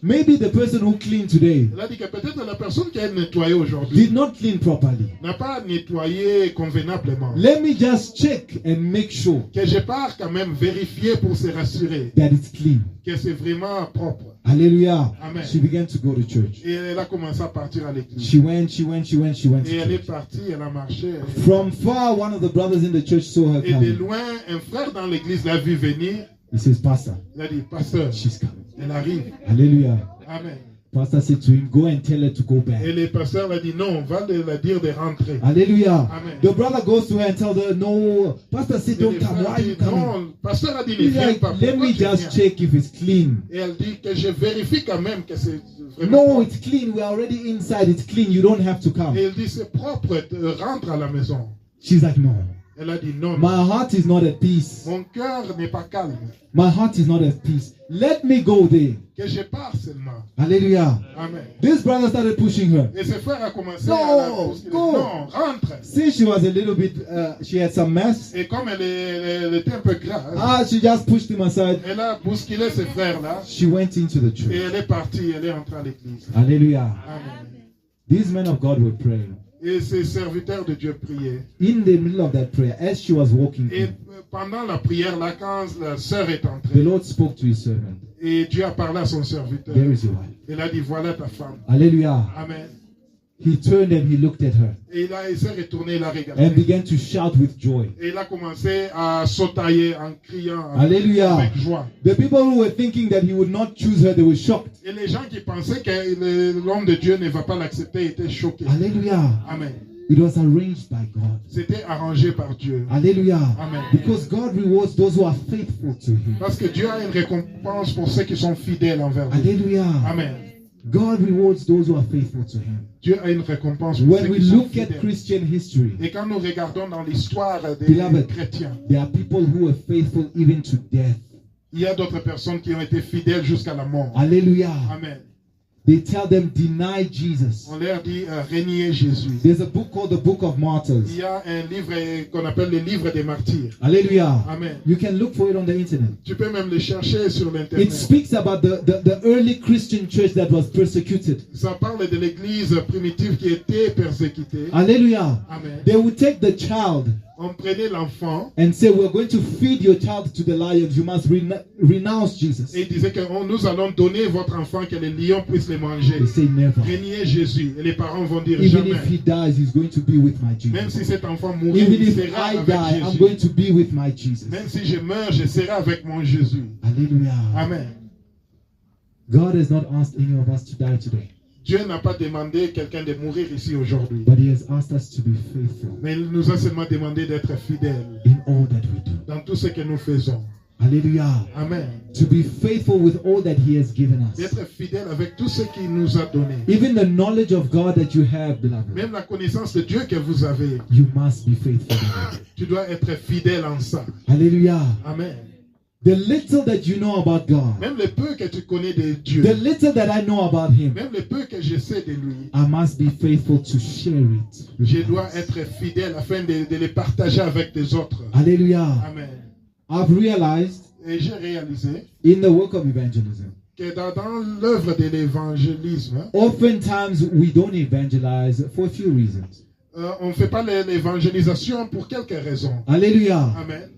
maybe the person who cleaned today Elle a dit que peut-être la personne qui a nettoyé aujourd'hui did not clean properly. n'a pas nettoyé convenablement. Let me just check and make sure Que je pars quand même vérifier pour se rassurer that it's clean. que c'est vraiment propre. Hallelujah. Amen. She began to go to church. Et elle a commencé à partir à l'église. She went to Et elle est church. partie, elle a marché. From far, one of the brothers in the church saw her Et de coming. loin, un frère dans l'église l'a vu venir. He says, Pastor, Il a dit, pasteur, she's coming. elle arrive. Hallelujah. Amen. Pastor said to him, go and tell her to go Et back. le pasteur a dit, non, on va la dire de rentrer. Hallelujah. Amen. The brother goes to her and tells her, no, Pastor said, Et don't le come. frère Why are you dit, coming? non, pasteur a dit, ne He's viens like, pas. let Pourquoi me tu viens? just check if it's clean. Et elle dit que je vérifie quand même que c'est vraiment No, propre. it's clean. We're already inside. It's clean. You don't have to come. Et elle dit, c'est propre, rentre à la maison. She's like, no. Elle a dit, non, My heart is not at peace. mon cœur n'est pas calme. My heart is not at peace. Let me go there. Que je pars seulement. Hallelujah. Amen. This brother started pushing her. Et ce frère a commencé Non, à la bousculer. go. Non, rentre. Since she was a little bit, she had some mess. Et comme elle était un peu grasse, She just pushed him aside. elle a bousculé ce frère-là. She went into the Et church. elle est partie, elle est entrée à l'église. Hallelujah. Amen. These men of God were praying. Et ces serviteurs de Dieu priaient. In the middle of that prayer, as she was walking Et in, pendant la prière, là, quand la sœur est the entrée, Lord spoke to his servant. et Dieu a parlé à son serviteur, There is your wife. il a dit, voilà ta femme. Hallelujah. Amen. He turned and he looked at her Et il s'est retourné, il a and regardé. began to shout with joy. Et il a commencé à sautailler en criant Alléluia. avec joie. The people who were thinking that he would not choose her, they were shocked. Et les gens qui pensaient que l'homme de Dieu ne va pas l'accepter étaient choqués. Hallelujah. Amen. It was arranged by God. C'était arrangé par Dieu. Hallelujah. Amen. Because God rewards those who are faithful to him. Parce que Dieu a une récompense pour ceux qui sont fidèles envers lui. Hallelujah. Amen. God rewards those who are faithful to him. Dieu a une récompense pour When ceux we qui sont look at fidèles. Christian history, Et quand nous regardons dans l'histoire des Beloved. chrétiens, there are people who are faithful even to death. il y a d'autres personnes qui ont été fidèles jusqu'à la mort. Hallelujah. Amen. They tell them, deny Jesus. On leur dit renier Jésus. There's a book called the Book of Martyrs. Il y a un livre qu'on appelle le livre des martyrs. Hallelujah. Amen. You can look for it on the internet. Tu peux même le chercher sur It l'internet. speaks about the early Christian church that was persecuted. Ça parle de l'église primitive qui était persécutée. Hallelujah. Amen. They would take the child On prenait l'enfant and say, we're going to feed your child to the lions. You must renounce Jesus. et il disait que nous allons donner votre enfant que les lions puissent le manger. They say never. Renier Jésus. Et les parents vont dire Even jamais. if he dies, he's going to be with my Même Jesus. si cet enfant mourit, Even il if sera I avec die, I'm Jésus. going to be with my Jesus. Même si je meurs, je serai avec mon Jésus. Hallelujah. Amen. God has not asked any of us to die today, Dieu n'a pas demandé quelqu'un de mourir ici aujourd'hui. but he has asked us to be faithful Mais il nous a seulement demandé d'être fidèles in all that we do. dans tout ce que nous faisons. Hallelujah. Amen. To be faithful with all that he has given us. D'être fidèle avec tout ce qu'il nous a donné. Even the knowledge of God that you have, beloved, Même la connaissance de Dieu que vous avez, you must be faithful in it. tu dois être fidèle en ça. Hallelujah. Amen. The little that you know about God, Même le peu que tu connais de Dieu, the little that I know about him, même le peu que je sais de lui, I must be faithful to share it with je others. dois être fidèle afin de les partager avec les autres. Hallelujah. Amen. I've realized Et j'ai réalisé in the work of evangelism, que dans l'œuvre de l'évangélisme, oftentimes we don't evangelize for a few reasons. on ne fait pas l'évangélisation pour quelques raisons. Hallelujah. Amen.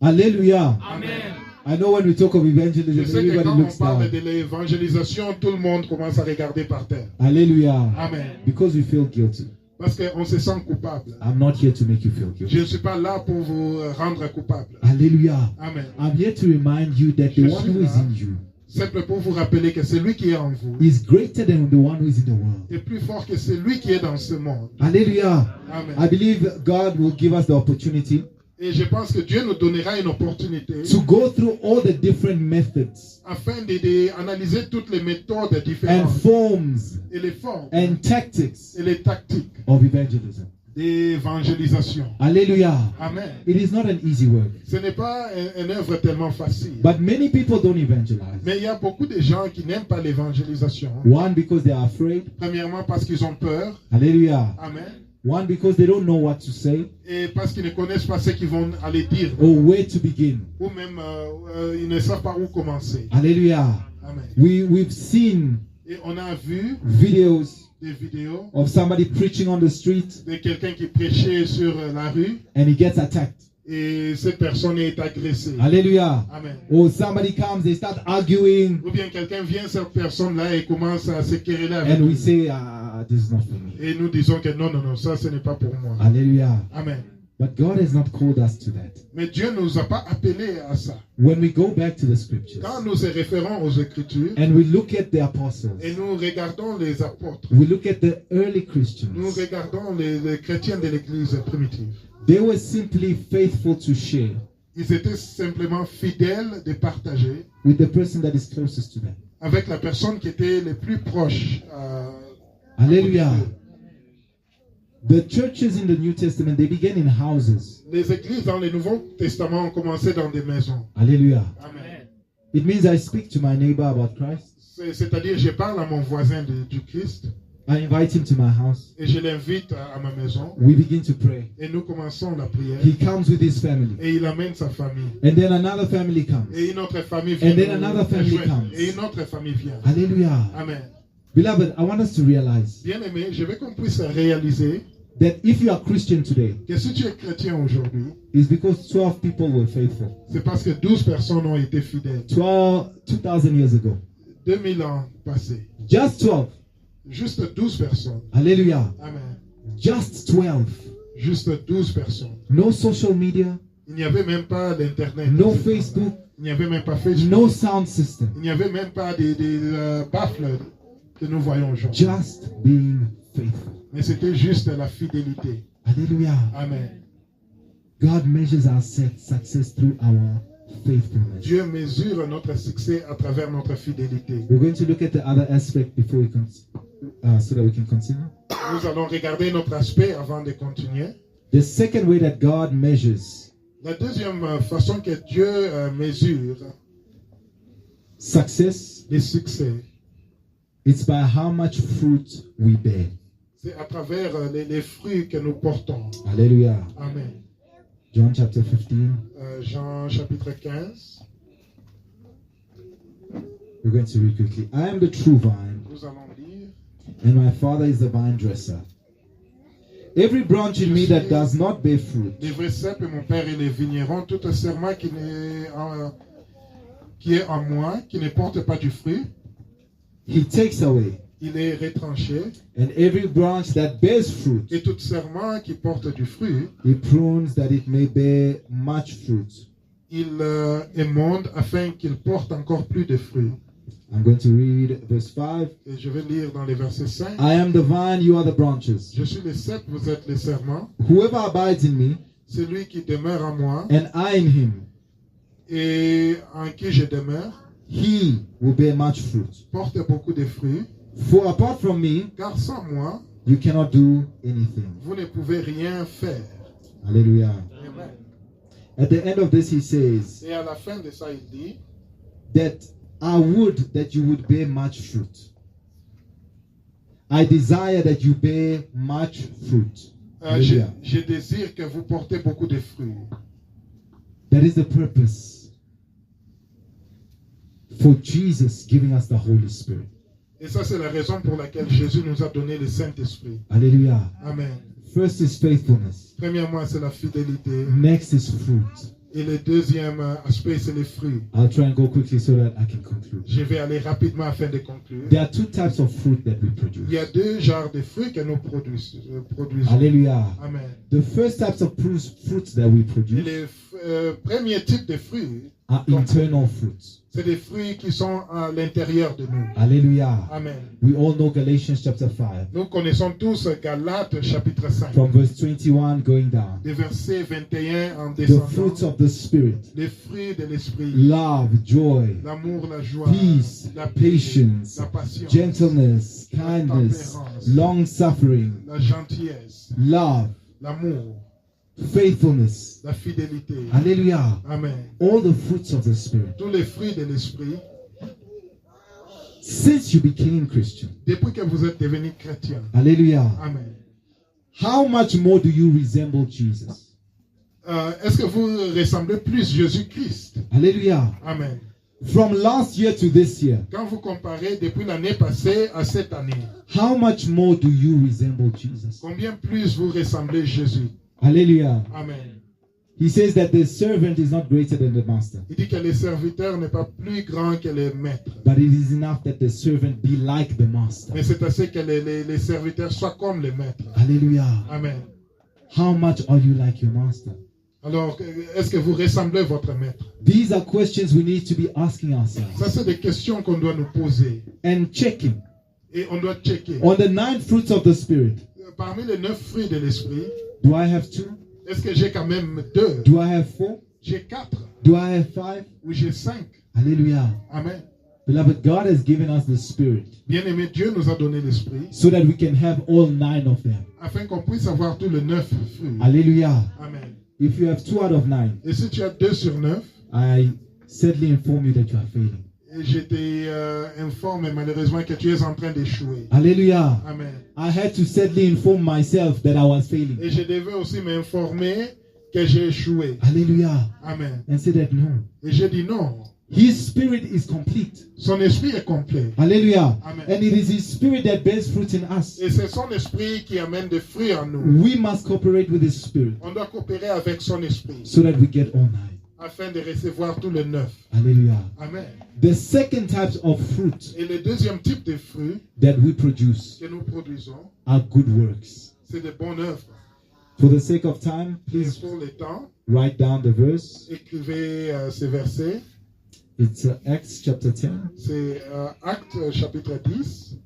Hallelujah. Amen. I know when we talk of Je evangelism, sais que everybody quand on looks parle down. de l'évangélisation, tout le monde commence à regarder par terre. Hallelujah. Amen. Because we feel guilty. Parce qu'on se sent coupable. I'm not here to make you feel Je guilty. ne suis pas là pour vous rendre coupable. Hallelujah. Amen. I'm here to remind you that the Je one suis who is là. in you Simple pour vous rappeler que celui qui est en vous is greater than the one who is in the world. est plus fort que celui qui est dans ce monde. Hallelujah. I Amen. believe God will give us the opportunity Et je pense que Dieu nous donnera une opportunité to go through all the different methods afin d'analyser toutes les méthodes and différentes forms et les formes and tactics et les tactiques of evangelism. d'évangélisation. Hallelujah. Amen. It is not an easy work. Ce n'est pas une œuvre tellement facile. But many people don't evangelize. Mais il y a beaucoup de gens qui n'aiment pas l'évangélisation. One, because they are afraid. Premièrement, parce qu'ils ont peur. Hallelujah. Amen. One, because they don't know what to say Et parce qu'ils ne connaissent pas ce qu'ils vont aller dire. or where to begin. Ou même, ils ne savent pas où commencer. Hallelujah. Amen. We've seen Et on a vu videos des vidéos of somebody preaching on the street de quelqu'un qui prêchait sur la rue and he gets attacked. et cette personne est agressée. Hallelujah. Amen. Or somebody comes, they start arguing, Ou bien quelqu'un vient, cette personne-là, et commence à se quereller avec and we lui. say, this is not for me. Et nous disons que non, non, non, ça ce n'est pas pour moi. Hallelujah. Amen. But God has not called us to that. Mais Dieu ne nous a pas appelés à ça. When we go back to the scriptures Quand nous se référons aux Écritures and we look at the apostles, et nous regardons les apôtres, we look at the early nous Christians, regardons les chrétiens de l'Église primitive. they were simply faithful to share Ils étaient simplement fidèles de partager with the person that is closest to them. avec la personne qui était le plus proche. Hallelujah. The churches in the New Testament, they began in houses. Les églises dans le Nouveau Testament ont commencé dans des maisons. Hallelujah. Amen. It means I speak to my neighbor about Christ. C'est-à-dire, je parle à mon voisin du Christ I invite him to my house. et je l'invite à ma maison We begin to pray. et nous commençons la prière He comes with his family. et il amène sa famille. And then another family comes. Et une autre famille vient. And then nous another family rejoindre. comes. Et une autre famille vient. Hallelujah. Amen. Beloved, I want us to realize Bien aimé, je veux qu'on puisse réaliser that if you are Christian today, que si tu es chrétien aujourd'hui, it's because 12 people were faithful. c'est parce que 12 personnes ont été fidèles. 2,000 years ago. 2000 ans passés. Just 12. Juste 12 personnes. Hallelujah. Amen. Just 12. Juste 12 personnes. No social media, Il n'y avait même pas d'Internet. no Facebook, Il n'y avait même pas Facebook. no sound system. Il n'y avait même pas des baffles que nous voyons aujourd'hui. Just being faithful. Mais c'était juste la fidélité. Hallelujah. Amen. God measures our success through our faithfulness. Dieu mesure notre succès à travers notre fidélité. We're going to look at the other aspect before we so that we can continue. Nous allons regarder notre aspect avant de continuer. The second way that God measures La deuxième façon que Dieu mesure success, les succès, it's by how much fruit we bear. c'est à travers les fruits que nous portons. Hallelujah. Amen. John chapter 15. Jean chapitre 15. We're going to read quickly. I am the true vine, Nous allons lire. and my Father is the vine dresser. Every branch in me that does not bear fruit, Les vrais cèpes et mon Père et les vignerons, tout serment qui est en moi, qui ne porte pas du fruit, He takes away. il est retranché. And every branch that bears fruit, Et tout serment qui porte du fruit, He prunes that it may bear much fruit. il émonde afin qu'il porte encore plus de fruits. I'm going to read verse 5. Et je vais lire dans les versets 5. I am the vine, you are the branches. Je suis le cep, vous êtes les serments. Whoever abides in me, Celui qui demeure en moi and I in him, et en qui je demeure, he will bear much fruit. porte beaucoup de fruits. For apart from me, Car sans moi, you cannot do anything. vous ne pouvez rien faire. Hallelujah. Amen. At the end of this, he says Et à la fin de ça, il dit, that I would that you would bear much fruit. I desire that you bear much fruit. Hallelujah. je désire que vous portez beaucoup de fruits. That is the purpose for Jesus giving us the Holy Spirit. Et ça, c'est la raison pour laquelle Jésus nous a donné le Saint-Esprit. Hallelujah. Amen. First is faithfulness. Premièrement, c'est la fidélité. Next is fruit. Et le deuxième aspect, c'est les fruits. I'll try and go quickly so that I can conclude. Je vais aller rapidement afin de conclure. There are two types of fruit that we Il y a produce. deux genres de fruits que nous produisons. Hallelujah. Amen. The first types of fruits that we Et produce les premiers types de fruits, are internal fruits. c'est des fruits qui sont à l'intérieur de nous. Hallelujah. Amen. We all know Galatians chapter 5. Nous connaissons tous Galates chapitre 5. From verse 21 going down. Des versets 21 en The descendant. fruits of the Spirit. Les fruits de l'esprit. Love, joy, L'amour, la joie, peace, la paix, patience, la patience, gentleness, kindness, long-suffering, la gentillesse, love, l'amour, faithfulness. la fidélité. Hallelujah. Amen. All the fruits of the Spirit. Tous les fruits de l'esprit, Since you became Christian. depuis que vous êtes devenu chrétien. Hallelujah. Amen. How much more do you resemble Jesus? Est-ce que vous ressemblez plus Jésus-Christ? Hallelujah. Amen. From last year to this year, Quand vous comparez depuis l'année passée à cette année, how much more do you resemble Jesus? combien plus vous ressemblez Jésus? Hallelujah. Amen. He says that the servant is not greater than the master, Il dit que le serviteur n'est pas plus grand que le maître. but it is enough that the servant be like the master. Mais c'est assez que les serviteurs soient comme le maître. Hallelujah. Amen. How much are you like your master? Alors, est-ce que vous ressemblez votre maître? These are questions we need to be asking ourselves Ça, c'est des questions qu'on doit nous poser. and checking. Et on doit checker. On the 9 fruits of the Spirit, Parmi les 9 fruits de l'esprit, do I have 2? est-ce que j'ai quand même 2? Do I have 4? J'ai 4? Do I have 5? Ou j'ai 5? Hallelujah. Amen. Beloved, God has given us the Spirit Bien-aimé, Dieu nous a donné l'esprit so that we can have all 9 of them. afin qu'on puisse avoir tous les 9 fruits. Hallelujah. Amen. If you have 2 out of 9, Et si tu as 2 sur 9, I sadly inform you that you are failing. je t'informe malheureusement que tu es en train d'échouer. Hallelujah. Amen. I had to sadly inform myself that I was failing. Et je devais aussi m'informer que j'ai échoué. Hallelujah. Amen. And say that no. Et j'ai dit non. His spirit is complete. Son esprit est complet. Hallelujah. Amen. And it is His spirit that bears fruit in us. Et c'est son esprit qui amène des fruits en nous. We must cooperate with His spirit On doit coopérer avec son esprit so that we get all 9. afin de recevoir tous les 9. Hallelujah. Amen. The second type of fruit Et le deuxième type de fruits that we produce que nous produisons, are good works. c'est de bonnes œuvres. For the sake of time, Et please pour le temps, write down the verse. écrivez ces versets. It's Acts chapter 10. C'est Actes chapitre 10.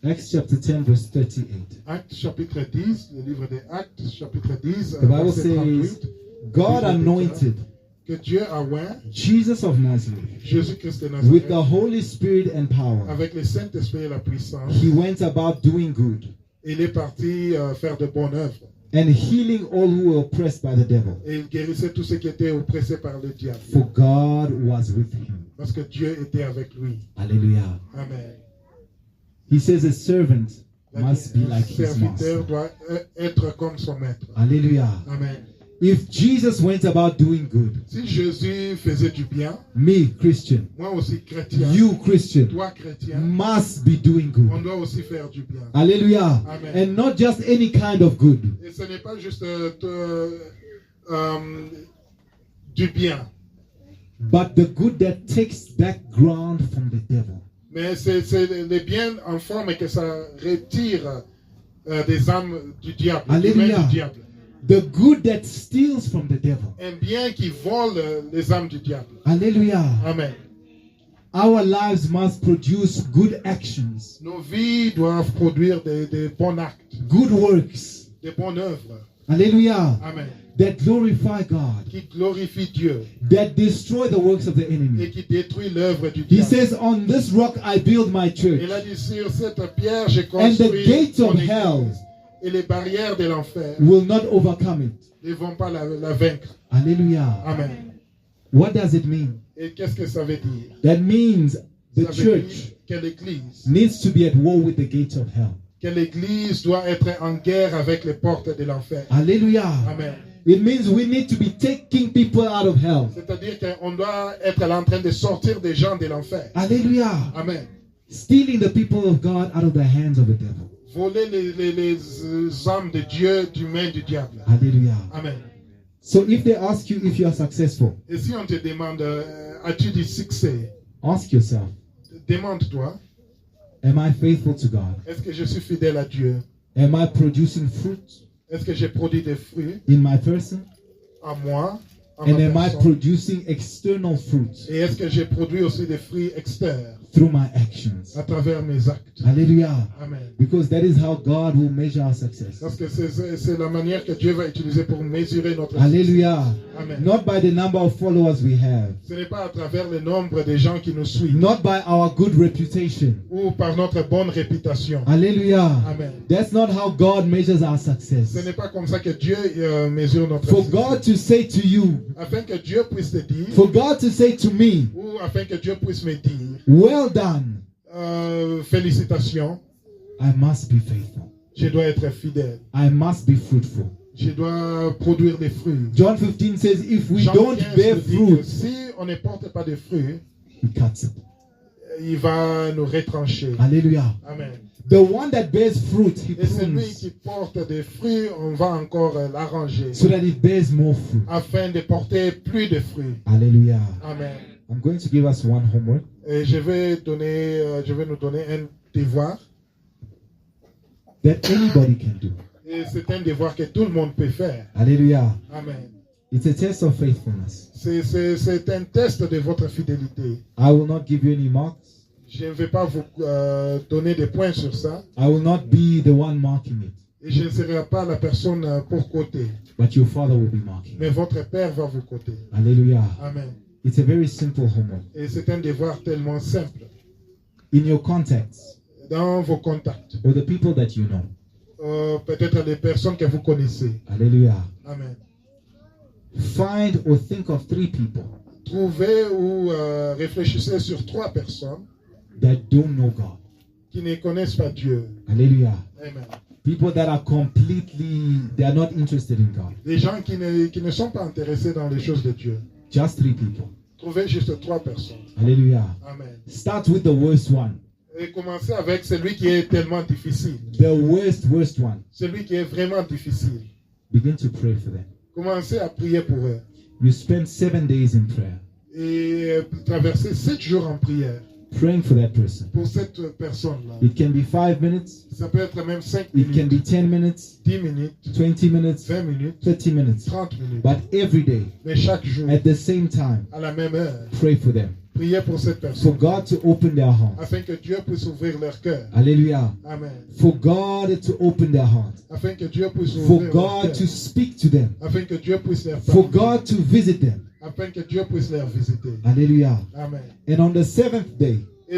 Acts chapter 10, verse 38. Actes chapitre 10, le livre des Actes chapitre 10, The Bible verset says, 38. God anointed Que Dieu a oint Jesus of Nazareth Jésus-Christ de with the Nazareth Holy Spirit and power. avec le Saint-Esprit et la puissance. He went about doing good Il est parti faire de bonnes œuvres. and healing all who were oppressed by the devil, Et il guérissait tous ceux qui étaient oppressés par le diable. for God was with him. Parce que Dieu était avec lui. Hallelujah. Amen. He says a servant Le must be like his serviteur master. doit être comme son maître. Hallelujah. Amen. If Jesus went about doing good, Si Jésus faisait du bien, me, Christian, moi aussi chrétien, you, Christian, toi chrétien, must be doing on good. doit aussi faire du bien. Hallelujah. Amen. And not just any kind of good. Et ce n'est pas juste du bien, But the good that takes back ground from the devil. mais c'est le bien en forme que ça retire des âmes du diable, des mains Alléluia. du diable. The good that steals from the devil. Un bien qui vole les âmes du diable. Hallelujah. Amen. Our lives must produce good actions, Nos vies doivent produire des bons actes, good works. des bonnes œuvres. Hallelujah. Amen. That glorify God, Qui glorifient Dieu that destroy the works of the et enemy. qui détruit l'œuvre du He diable. says, on this rock I build my church, Il a dit sur cette pierre j'ai and the construit gates mon of église. hell Et les barrières de l'enfer will not overcome it. ne vont pas la vaincre. Hallelujah. Amen. What does it mean? Et qu'est-ce que ça veut dire? That means the Ça veut church dire que l'église, needs to be at war with the gates of hell. que l'église doit être en guerre avec les portes de l'enfer. Hallelujah. Amen. It means we need to be taking people out of hell. C'est-à-dire qu'on doit être en train de sortir des gens de l'enfer. Hallelujah. Amen. Stealing the people of God out of the hands of the devil. Voler les âmes de Dieu du main du diable. Hallelujah. Amen. So if they ask you if you are successful, Et si on te demande, as-tu du succès? ask yourself, Demande-toi, am I faithful to God? est-ce que je suis fidèle à Dieu? Am I producing fruit Est-ce que j'ai produit des fruits in my person? en moi? en ma And am I personne? producing external fruits Et est-ce que j'ai produit aussi des fruits externes through my actions? à travers mes actes? Hallelujah. Amen. Because that is how God will measure our success. Parce que c'est la manière que Dieu va utiliser pour mesurer notre Hallelujah. succès. Amen. Not by the number of followers we have, Ce n'est pas à travers le nombre de gens qui nous suivent not by our good reputation. ou par notre bonne réputation. Hallelujah. Amen. That's not how God measures our Ce success. n'est pas comme ça que Dieu mesure notre For succès. God to say to you, Afin que Dieu puisse te dire, for God to say to me, ou afin que Dieu puisse me dire, well done, félicitations, I must be faithful. je dois être fidèle. I must be fruitful. Je dois produire des fruits. John 15 says, if we Jean don't 15 bear nous dit que fruit, si on ne porte pas de fruits, he cuts it. il va nous retrancher. Hallelujah. Amen. The one that bears fruit, he Et celui prunes qui porte des fruits, on va encore l'arranger so that it bears more fruit. afin de porter plus de fruits. Hallelujah. Amen. I'm going to give us one homework. Et je vais nous donner un devoir. That anybody can do. Et c'est un devoir que tout le monde peut faire. Hallelujah. Amen. It's a test of faithfulness. C'est un test de votre fidélité. I will not give you any marks. Je ne vais pas vous donner des points sur ça. I will not be the one marking it. Et je ne serai pas la personne pour côté. But your Father will be marking Mais it. votre Père va vous côté. Hallelujah. Amen. It's a very simple homework. Et c'est un devoir tellement simple. In your contacts Dans vos contacts. or the people that you know. Peut-être les personnes que vous connaissez. Hallelujah. Amen. Find or think of 3 people Trouvez ou réfléchissez sur 3 personnes that don't know God. qui ne connaissent pas Dieu. Hallelujah. Amen. People that are completely, they are not interested in God. Des gens qui ne sont pas intéressés dans les choses de Dieu. Just 3 people. Trouvez juste 3 personnes. Hallelujah. Amen. Start with the worst one. Et commencez avec celui qui est tellement difficile. The worst one. Celui qui est vraiment difficile. Begin to pray for them. Commencez à prier pour eux. You spend 7 days in prayer, Et traversez 7 jours en prière praying for that person. pour cette personne-là. It can be 5 minutes, Ça peut être même 5 it can minutes, be 10 minutes, 10 minutes, 20 minutes, 20 minutes, 30 minutes. 30 minutes. But every day, Mais chaque jour, at the same time, à la même heure, pray for them. priez pour cette For personne. God to open their heart. Afin que Dieu puisse ouvrir leur cœur. Hallelujah. Amen. For God to open their heart. Afin que Dieu puisse For ouvrir leur God to cœur. speak to them. Afin que Dieu puisse leur For parler. God to visit them. Afin que Dieu puisse les visiter. Hallelujah. Amen. And on the 7th day, Et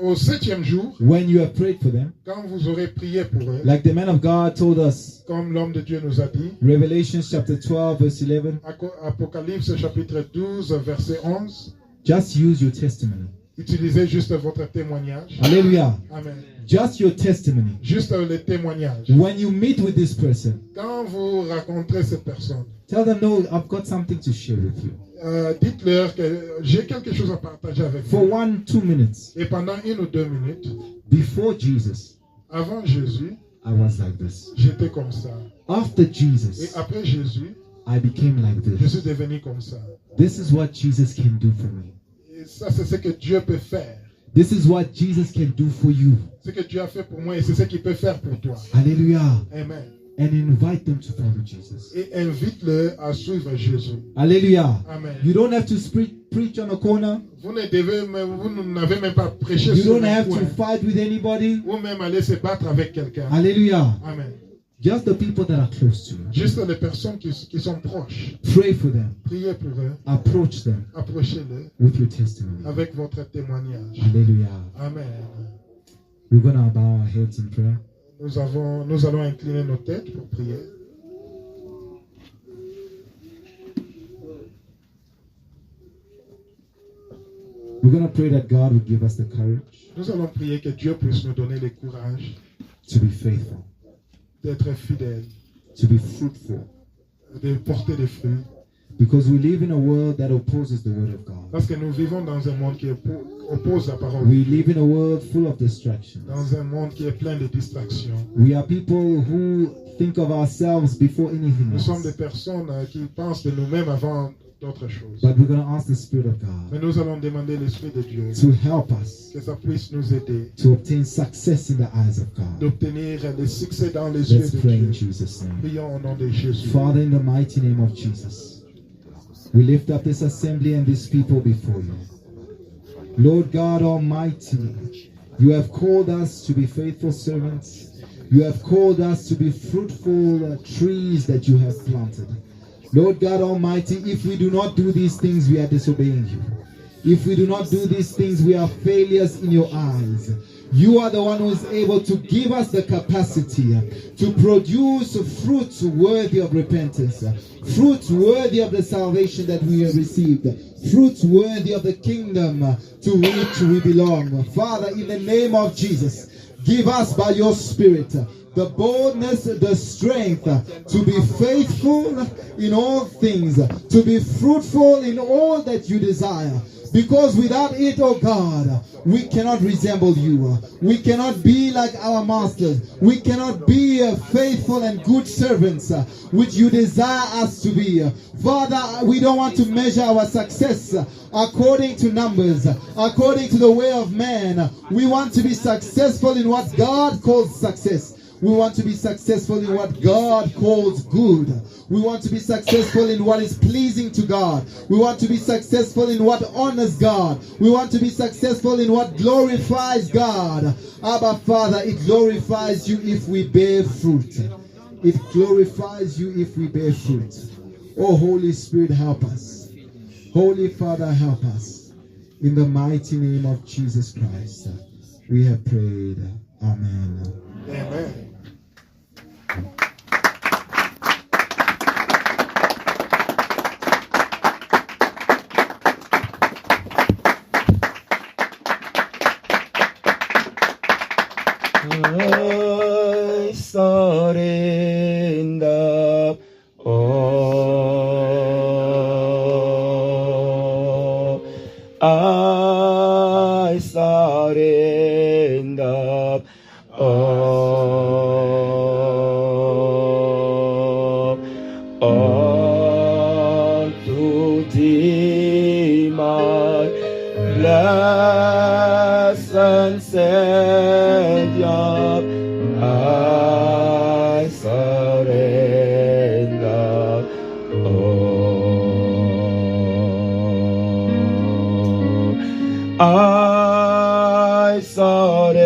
au 7e jour, when you have prayed for them, quand vous aurez prié pour eux, like the man of God told us, comme l'homme de Dieu nous a dit, Revelation chapter 12, verse 11, Apocalypse chapitre 12, verset 11, just use your testimony. utilisez juste votre témoignage. Hallelujah. Amen. Just your testimony. Juste le témoignage. When you meet with this person, Quand vous rencontrez cette personne, tell them, no, I've got something to share with you. dites-leur que j'ai quelque chose à partager avec For vous. 1-2 minutes, Et pendant 1 ou 2 minutes, before Jesus, avant Jésus, I was like this. j'étais comme ça. After Et Jesus, après Jésus, I became like je suis this. devenu comme ça. This is what Jesus can do for me. Et ça, c'est ce que Dieu peut faire. This is what Jesus can do for you. Ce que Dieu a fait pour moi et c'est ce qu'il peut faire pour toi. Hallelujah. Amen. And invite them to follow Jesus. Et invite-le à suivre Jésus. Hallelujah. Amen. You don't have to preach on a corner. Vous n'avez même pas prêché You sur don't un have to point. fight with anybody. Ou même aller se battre avec quelqu'un. Hallelujah. Amen. Just the people that are close to you. Juste les personnes qui sont proches. Pray for them. Priez pour eux. Approach them Approchez-le with your testimony. avec votre témoignage. Hallelujah. Amen. We're going to bow our heads in prayer. Nous allons incliner nos têtes pour prier. We're going to pray that God will give us the courage Nous allons prier que Dieu puisse nous donner le courage to be faithful, d'être fidèles, to be fruitful, de porter des fruits. because we live in a world that opposes the word of God. Parce que nous vivons dans un monde qui oppose la parole. We live in a world full of distractions. Dans un monde qui est plein de distractions. We are people who think of ourselves before anything Nous sommes des else. personnes qui pensent de nous-mêmes avant d'autres choses. But we're going to ask the Spirit of Mais God nous allons demander l'Esprit de Dieu to help us que ça puisse nous aider to obtain success in the eyes of God. d'obtenir le succès dans les yeux Let's de pray in Dieu. Jesus' name. Prions au nom de Jésus. Father, in the mighty name of Jesus, We lift up this assembly and these people before you. Lord God Almighty, you have called us to be faithful servants. You have called us to be fruitful trees that you have planted. Lord God Almighty, if we do not do these things, we are disobeying you. If we do not do these things, we are failures in your eyes. You are the one who is able to give us the capacity to produce fruits worthy of repentance, fruits worthy of the salvation that we have received, fruits worthy of the kingdom to which we belong. Father, in the name of Jesus, give us by your Spirit the boldness, the strength to be faithful in all things, to be fruitful in all that you desire. Because without it, oh God, we cannot resemble you. We cannot be like our masters. We cannot be faithful and good servants, which you desire us to be. Father, we don't want to measure our success according to numbers, according to the way of man. We want to be successful in what God calls success. We want to be successful in what God calls good. We want to be successful in what is pleasing to God. We want to be successful in what honors God. We want to be successful in what glorifies God. Abba, Father, it glorifies you if we bear fruit. It glorifies you if we bear fruit. Oh, Holy Spirit, help us. Holy Father, help us. In the mighty name of Jesus Christ, we have prayed. Amen. Amen. I surrender all. I surrender all to thee, my blessed Savior. I surrender all. I surrender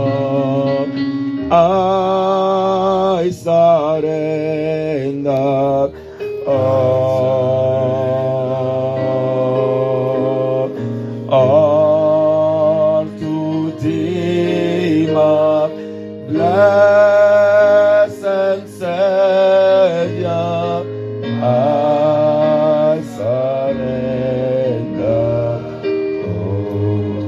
all. I surrender all to thee, my blessed Savior. I surrender all.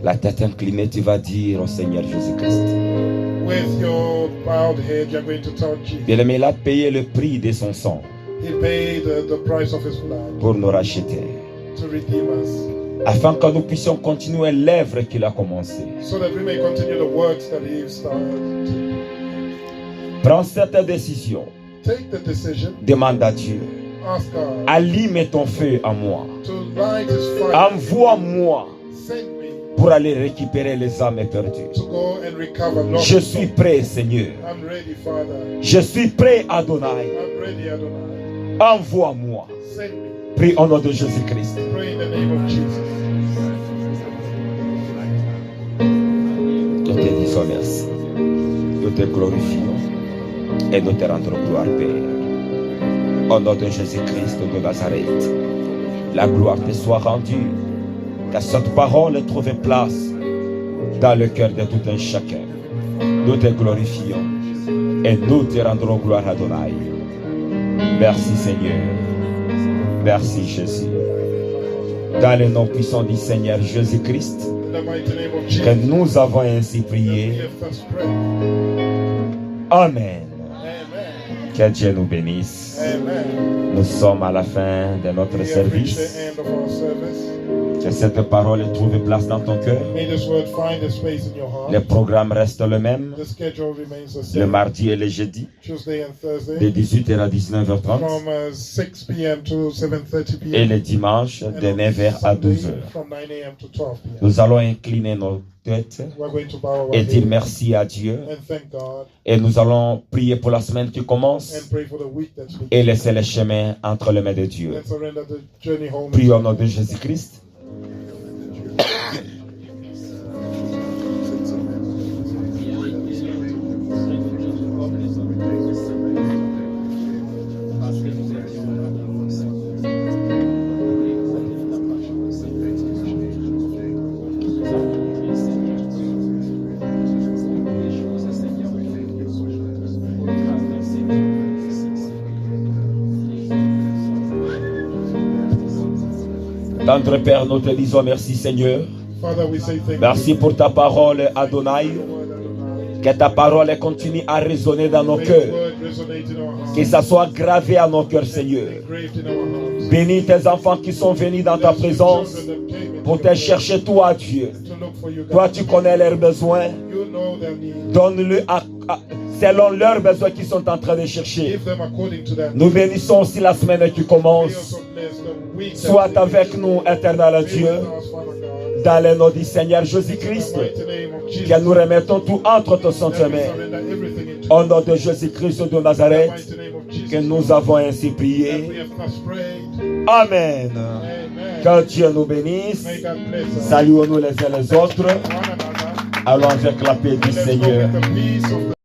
La tête inclinée, tu vas dire au Seigneur Jésus-Christ. With your bowed head, you're going to tell Jesus. Bien-aimé, il a payé le prix de son sang He paid the price of his blood pour nous racheter, to redeem us, afin que nous puissions continuer l'œuvre qu'il a commencée. so that we may continue the works that he started. Prends cette décision. Take the decision. Demande à Dieu. Ask God Allume ton feu en moi. to light his fire. Envoie-moi Send me pour aller récupérer les âmes perdues. to go and recover lost Je suis prêt, Seigneur. I'm ready, Father. Je suis prêt, Adonai. I'm ready, Adonai. Envoie-moi. Send me. Prie au nom de Jésus-Christ. Pray in the name of Jesus. Nous te disons merci. Nous te glorifions et nous te rendrons gloire, Père. Au nom de Jésus-Christ de Nazareth, la gloire te soit rendue. Que cette parole trouve place dans le cœur de tout un chacun. Nous te glorifions et nous te rendrons gloire, Adonai. Merci, Seigneur. Merci, Jésus. Dans le nom puissant du Seigneur Jésus-Christ, In the mighty name of que Jesus. nous avons ainsi prié. Hear first prayer. Amen. Amen. Que Dieu nous bénisse. Amen. Nous sommes à la fin de notre We have reached service. the end of our service. Que cette parole trouve place dans ton cœur. May this word find a space in your heart. Le programme reste le même. The schedule remains the Le same. mardi et le jeudi. Tuesday and Thursday. De 18h à 19h30. From 6 p.m. to 7:30 p.m. Et le dimanche de 9h à 12h. From 9 a.m. to 12 p.m. Nous allons incliner nos têtes We're going to bow our et dire heads merci à Dieu. and thank God Et nous allons prier pour la semaine qui commence and pray for the week that's begun. et laisser le chemin entre les mains de Dieu. And surrender the journey home. Prions au nom de Jésus-Christ. Tendre Père, nous te disons merci Seigneur. Father, we say thank Merci you. pour ta parole Adonai. Que ta parole continue à résonner dans nos May your cœurs. word resonate in our hearts. Que ça soit gravé à nos cœurs Seigneur. Engraved in our hearts. Bénis tes enfants qui sont venus dans ta Bless your présence children that came pour into te your chercher toi Dieu. presence to look for you, Toi God. tu connais leurs besoins. You know their needs. Donne-le selon leurs besoins qu'ils sont en train de chercher. Give them according to that. Nous bénissons aussi la semaine qui We commence. also bless the week that Sois begins. avec nous, éternel Be with Dieu, us, Father God. dans le nom du Seigneur In Jésus-Christ, the mighty name of Jesus. que nous remettons tout entre tes saintes That we mains. surrender everything into Au nom de Jésus-Christ de In the Nazareth, mighty name of Jesus. que nous avons ainsi That prié. we have thus prayed. Amen. Amen. Que Dieu nous bénisse. May God bless us. Saluons-nous les uns les autres. One another. Allons avec la paix du Let's go Seigneur. with the peace of the